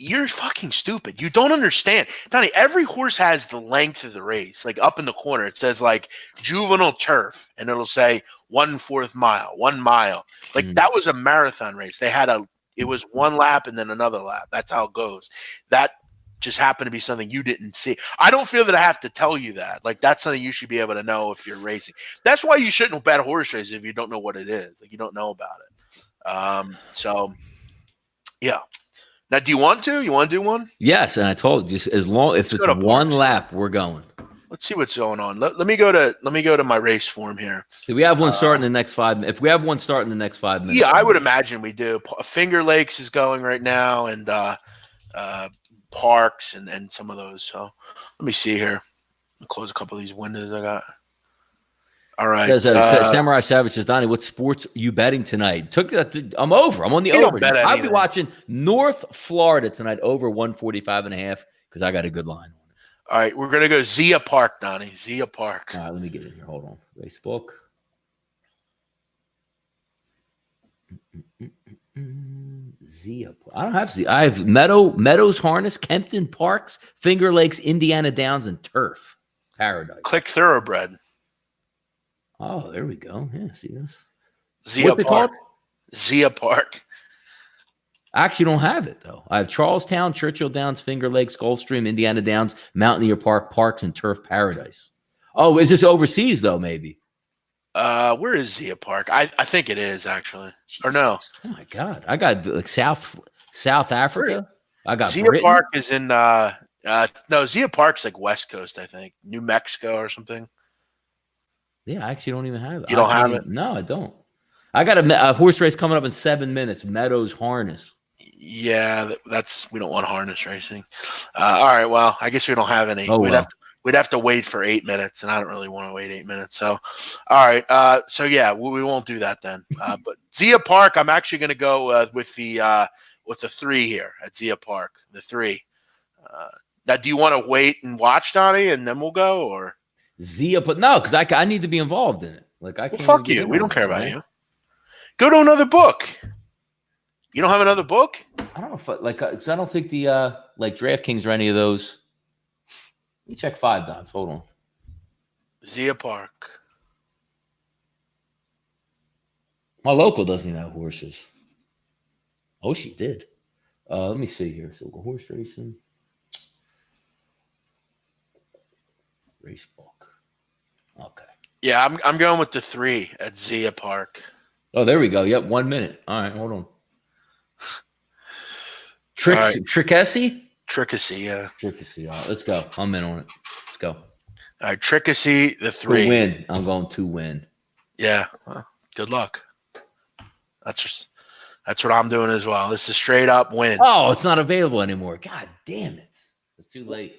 You're fucking stupid. You don't understand. Donnie, every horse has the length of the race. Like up in the corner, it says like juvenile turf, and it'll say 1/4 mile, 1 mile. Like that was a marathon race. It was 1 lap and then another lap. That's how it goes. That just happened to be something you didn't see. I don't feel that I have to tell you that. Like that's something you should be able to know if you're racing. That's why you shouldn't bet horse races if you don't know what it is. Like you don't know about it. So yeah. Now, do you want to? You want to do one? Yes, and I told you, just as long if it's 1 lap, we're going. Let's see what's going on. Let me go to my race form here. Do we have one starting in the next 5 minutes? If we have one starting in the next 5 minutes, yeah, I would imagine we do. Finger Lakes is going right now, and Parks and some of those. So let me see here. I'll close a couple of these windows I got. All right. Samurai Savage says, Donnie, what sports are you betting tonight? I'm over. I'm on the over. I'll be watching North Florida tonight over 145.5 because I got a good line on it. All right. We're going to go Zia Park, Donnie. Zia Park. All right. Let me get in here. Hold on. Facebook. Zia. I don't have Zia. I have Meadows Harness, Kempton Parks, Finger Lakes, Indiana Downs, and Turf Paradise. Click Thoroughbred. Oh, there we go. Yeah, see this? Zia Park. Zia Park. I actually don't have it, though. I have Charlestown, Churchill Downs, Finger Lakes, Gulfstream, Indiana Downs, Mountaineer Park, Parks, and Turf Paradise. Oh, is this overseas, though, maybe? Where is Zia Park? I think it is, actually. Jesus. Or no. Oh, my God. I got like South Africa. I got Zia Britain. Park is in no, Zia Park's like West Coast, I think. New Mexico or something. Yeah, I actually don't even have it. You don't have it? No, I don't. I got a horse race coming up in 7 minutes. Meadows Harness. Yeah, we don't want harness racing. All right, well, I guess we don't have any. We'd have to wait for 8 minutes, and I don't really want to wait 8 minutes. So, all right. So yeah, we won't do that then. But Zia Park, I'm actually going to go with the 3 here at Zia Park. The 3. Now, do you want to wait and watch, Donnie, and then we'll go, or? Zia, but no, because I need to be involved in it. Like I can't. Fuck you. We don't care about you. Go to another book. You don't have another book? I don't know if because I don't think the like DraftKings or any of those. Let me check 5 dots. Hold on. Zia Park. My local doesn't even have horses. Oh, she did. Let me see here. So horse racing. Race book. Okay. Yeah, I'm going with the 3 at Zia Park. Oh, there we go. Yep, 1 minute. All right, hold on. Trickessy? Trickessy, yeah. Trickessy. All right, let's go. I'm in on it. Let's go. All right, Trickessy, the 3. To win. I'm going to win. Yeah. Well, good luck. That's what I'm doing as well. This is straight up win. Oh, it's not available anymore. God damn it. It's too late.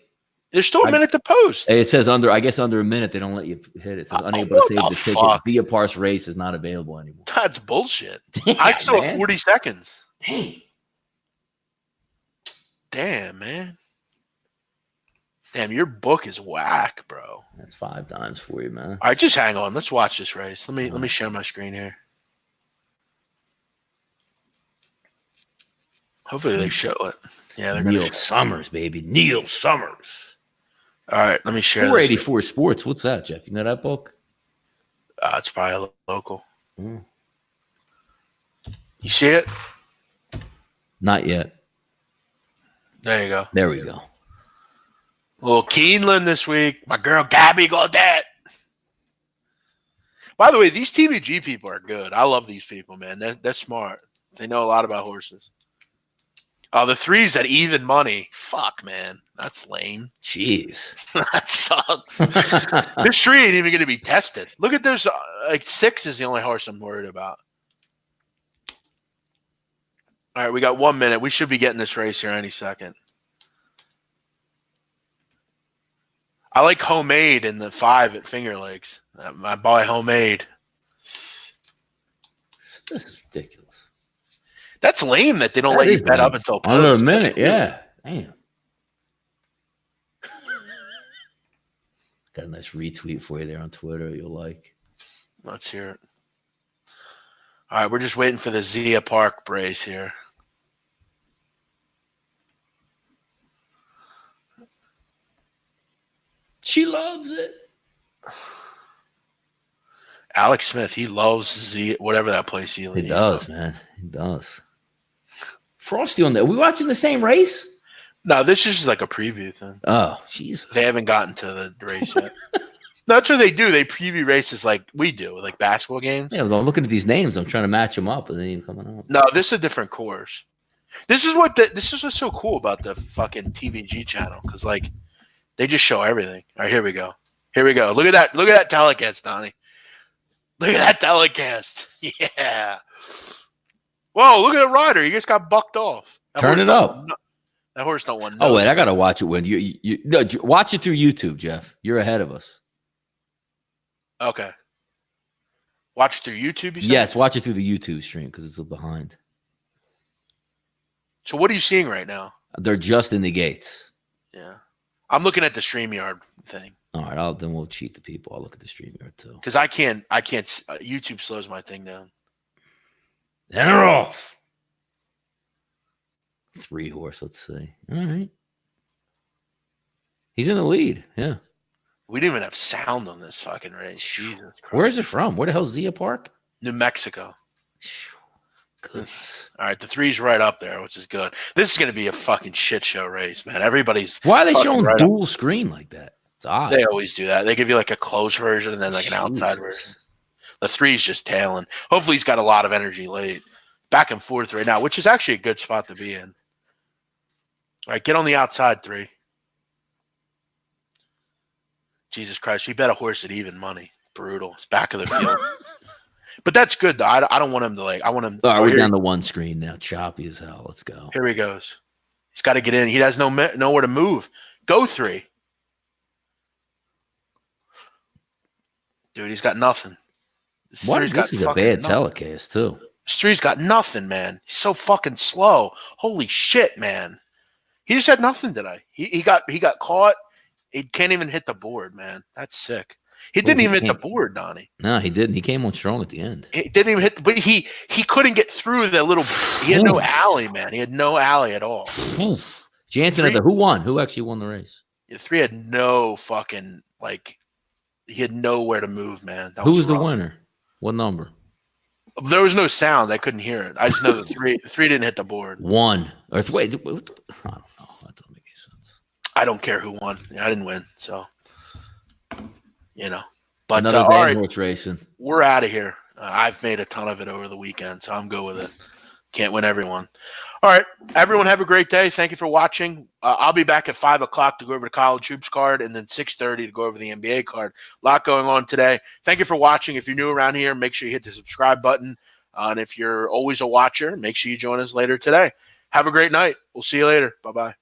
There's still a minute to post. It says under a minute, they don't let you hit it. It says unable to save the ticket. Via Parse race is not available anymore. That's bullshit. Damn, I still have 40 seconds. Damn, man. Damn, your book is whack, bro. That's 5 times for you, man. All right, just hang on. Let's watch this race. Let me share my screen here. Hopefully they show it. Yeah, they're Neil Summers, baby. Neil Summers. All right, let me share 484 Sports. What's that, Jeff? You know that book? It's probably a local. You see it? Not yet. There you go. There we go. Little Keeneland this week. My girl Gabby got that. By the way, these TVG people are good. I love these people, man. They're smart. They know a lot about horses. Oh, the 3's at even money. Fuck, man. That's lame. Jeez. That sucks. This 3 ain't even going to be tested. Look at there's 6 is the only horse I'm worried about. All right, we got 1 minute. We should be getting this race here any second. I like Homemade in the 5 at Finger Lakes. My boy Homemade. This is ridiculous. That's lame that they don't let you bet up until post. Under a minute, yeah. Damn. Got a nice retweet for you there on Twitter you'll like. Let's hear it. All right, we're just waiting for the Zia Park brace here. She loves it. Alex Smith, he loves Zia, whatever that place he lives. He does, man. He does. Frosty on there. Are we watching the same race? No, this is just like a preview thing. Oh, Jesus. They haven't gotten to the race yet. That's what they do. They preview races like we do, like basketball games. Yeah, well, I'm looking at these names. I'm trying to match them up, and they ain't coming up. No, this is a different course. This is what's so cool about the fucking TVG channel, because like they just show everything. All right, here we go. Here we go. Look at that. Look at that telecast, Donnie. Look at that telecast. Yeah. Whoa, look at the rider. He just got bucked off. Turn it up. That horse don't want. Oh wait, I gotta watch it when no, watch it through YouTube, Jeff. You're ahead of us. Okay. Watch through YouTube. You said? Yes, watch it through the YouTube stream because it's behind. So what are you seeing right now? They're just in the gates. Yeah, I'm looking at the StreamYard thing. All right, then we'll cheat the people. I'll look at the StreamYard too. Because I can't. YouTube slows my thing down. They're off. 3 horse. Let's see. All right. He's in the lead. Yeah. We didn't even have sound on this fucking race. Jesus Christ. Where is it from? Where the hell's Zia Park? New Mexico. Goodness. All right, the 3's right up there, which is good. This is going to be a fucking shit show race, man. Everybody's. Why are they showing dual screen like that? It's odd. They always do that. They give you like a closed version and then like an outside version. The 3's just tailing. Hopefully, he's got a lot of energy late. Back and forth right now, which is actually a good spot to be in. All right, get on the outside 3. Jesus Christ, we bet a horse at even money. Brutal. It's back of the field. But that's good, though. I don't want him to like. I want him. All right, we're down to 1 screen now. Choppy as hell. Let's go. Here he goes. He's got to get in. He has nowhere to move. Go 3. Dude, he's got nothing. This is a bad telecast, too. This 3's got nothing, man. He's so fucking slow. Holy shit, man. He just had nothing today. He got caught. He can't even hit the board, man. That's sick. He didn't even hit the board, Donnie. No, he didn't. He came on strong at the end. He didn't even hit, but he couldn't get through the little. He had no alley, man. He had no alley at all. Jansen at who won? Who actually won the race? The 3 had no fucking like. He had nowhere to move, man. Who was the winner? What number? There was no sound. I couldn't hear it. I just know the 3 didn't hit the board. 1 or wait, I don't know. That doesn't make any sense. I don't care who won. I didn't win, so But another all bad right, horse racing. We're out of here. I've made a ton of it over the weekend, so I'm good with it. Can't win everyone. All right, everyone, have a great day. Thank you for watching. I'll be back at 5 o'clock to go over the college hoops card, and then 6:30 to go over the NBA card. A lot going on today. Thank you for watching. If you're new around here, make sure you hit the subscribe button. And if you're always a watcher, make sure you join us later today. Have a great night. We'll see you later. Bye-bye.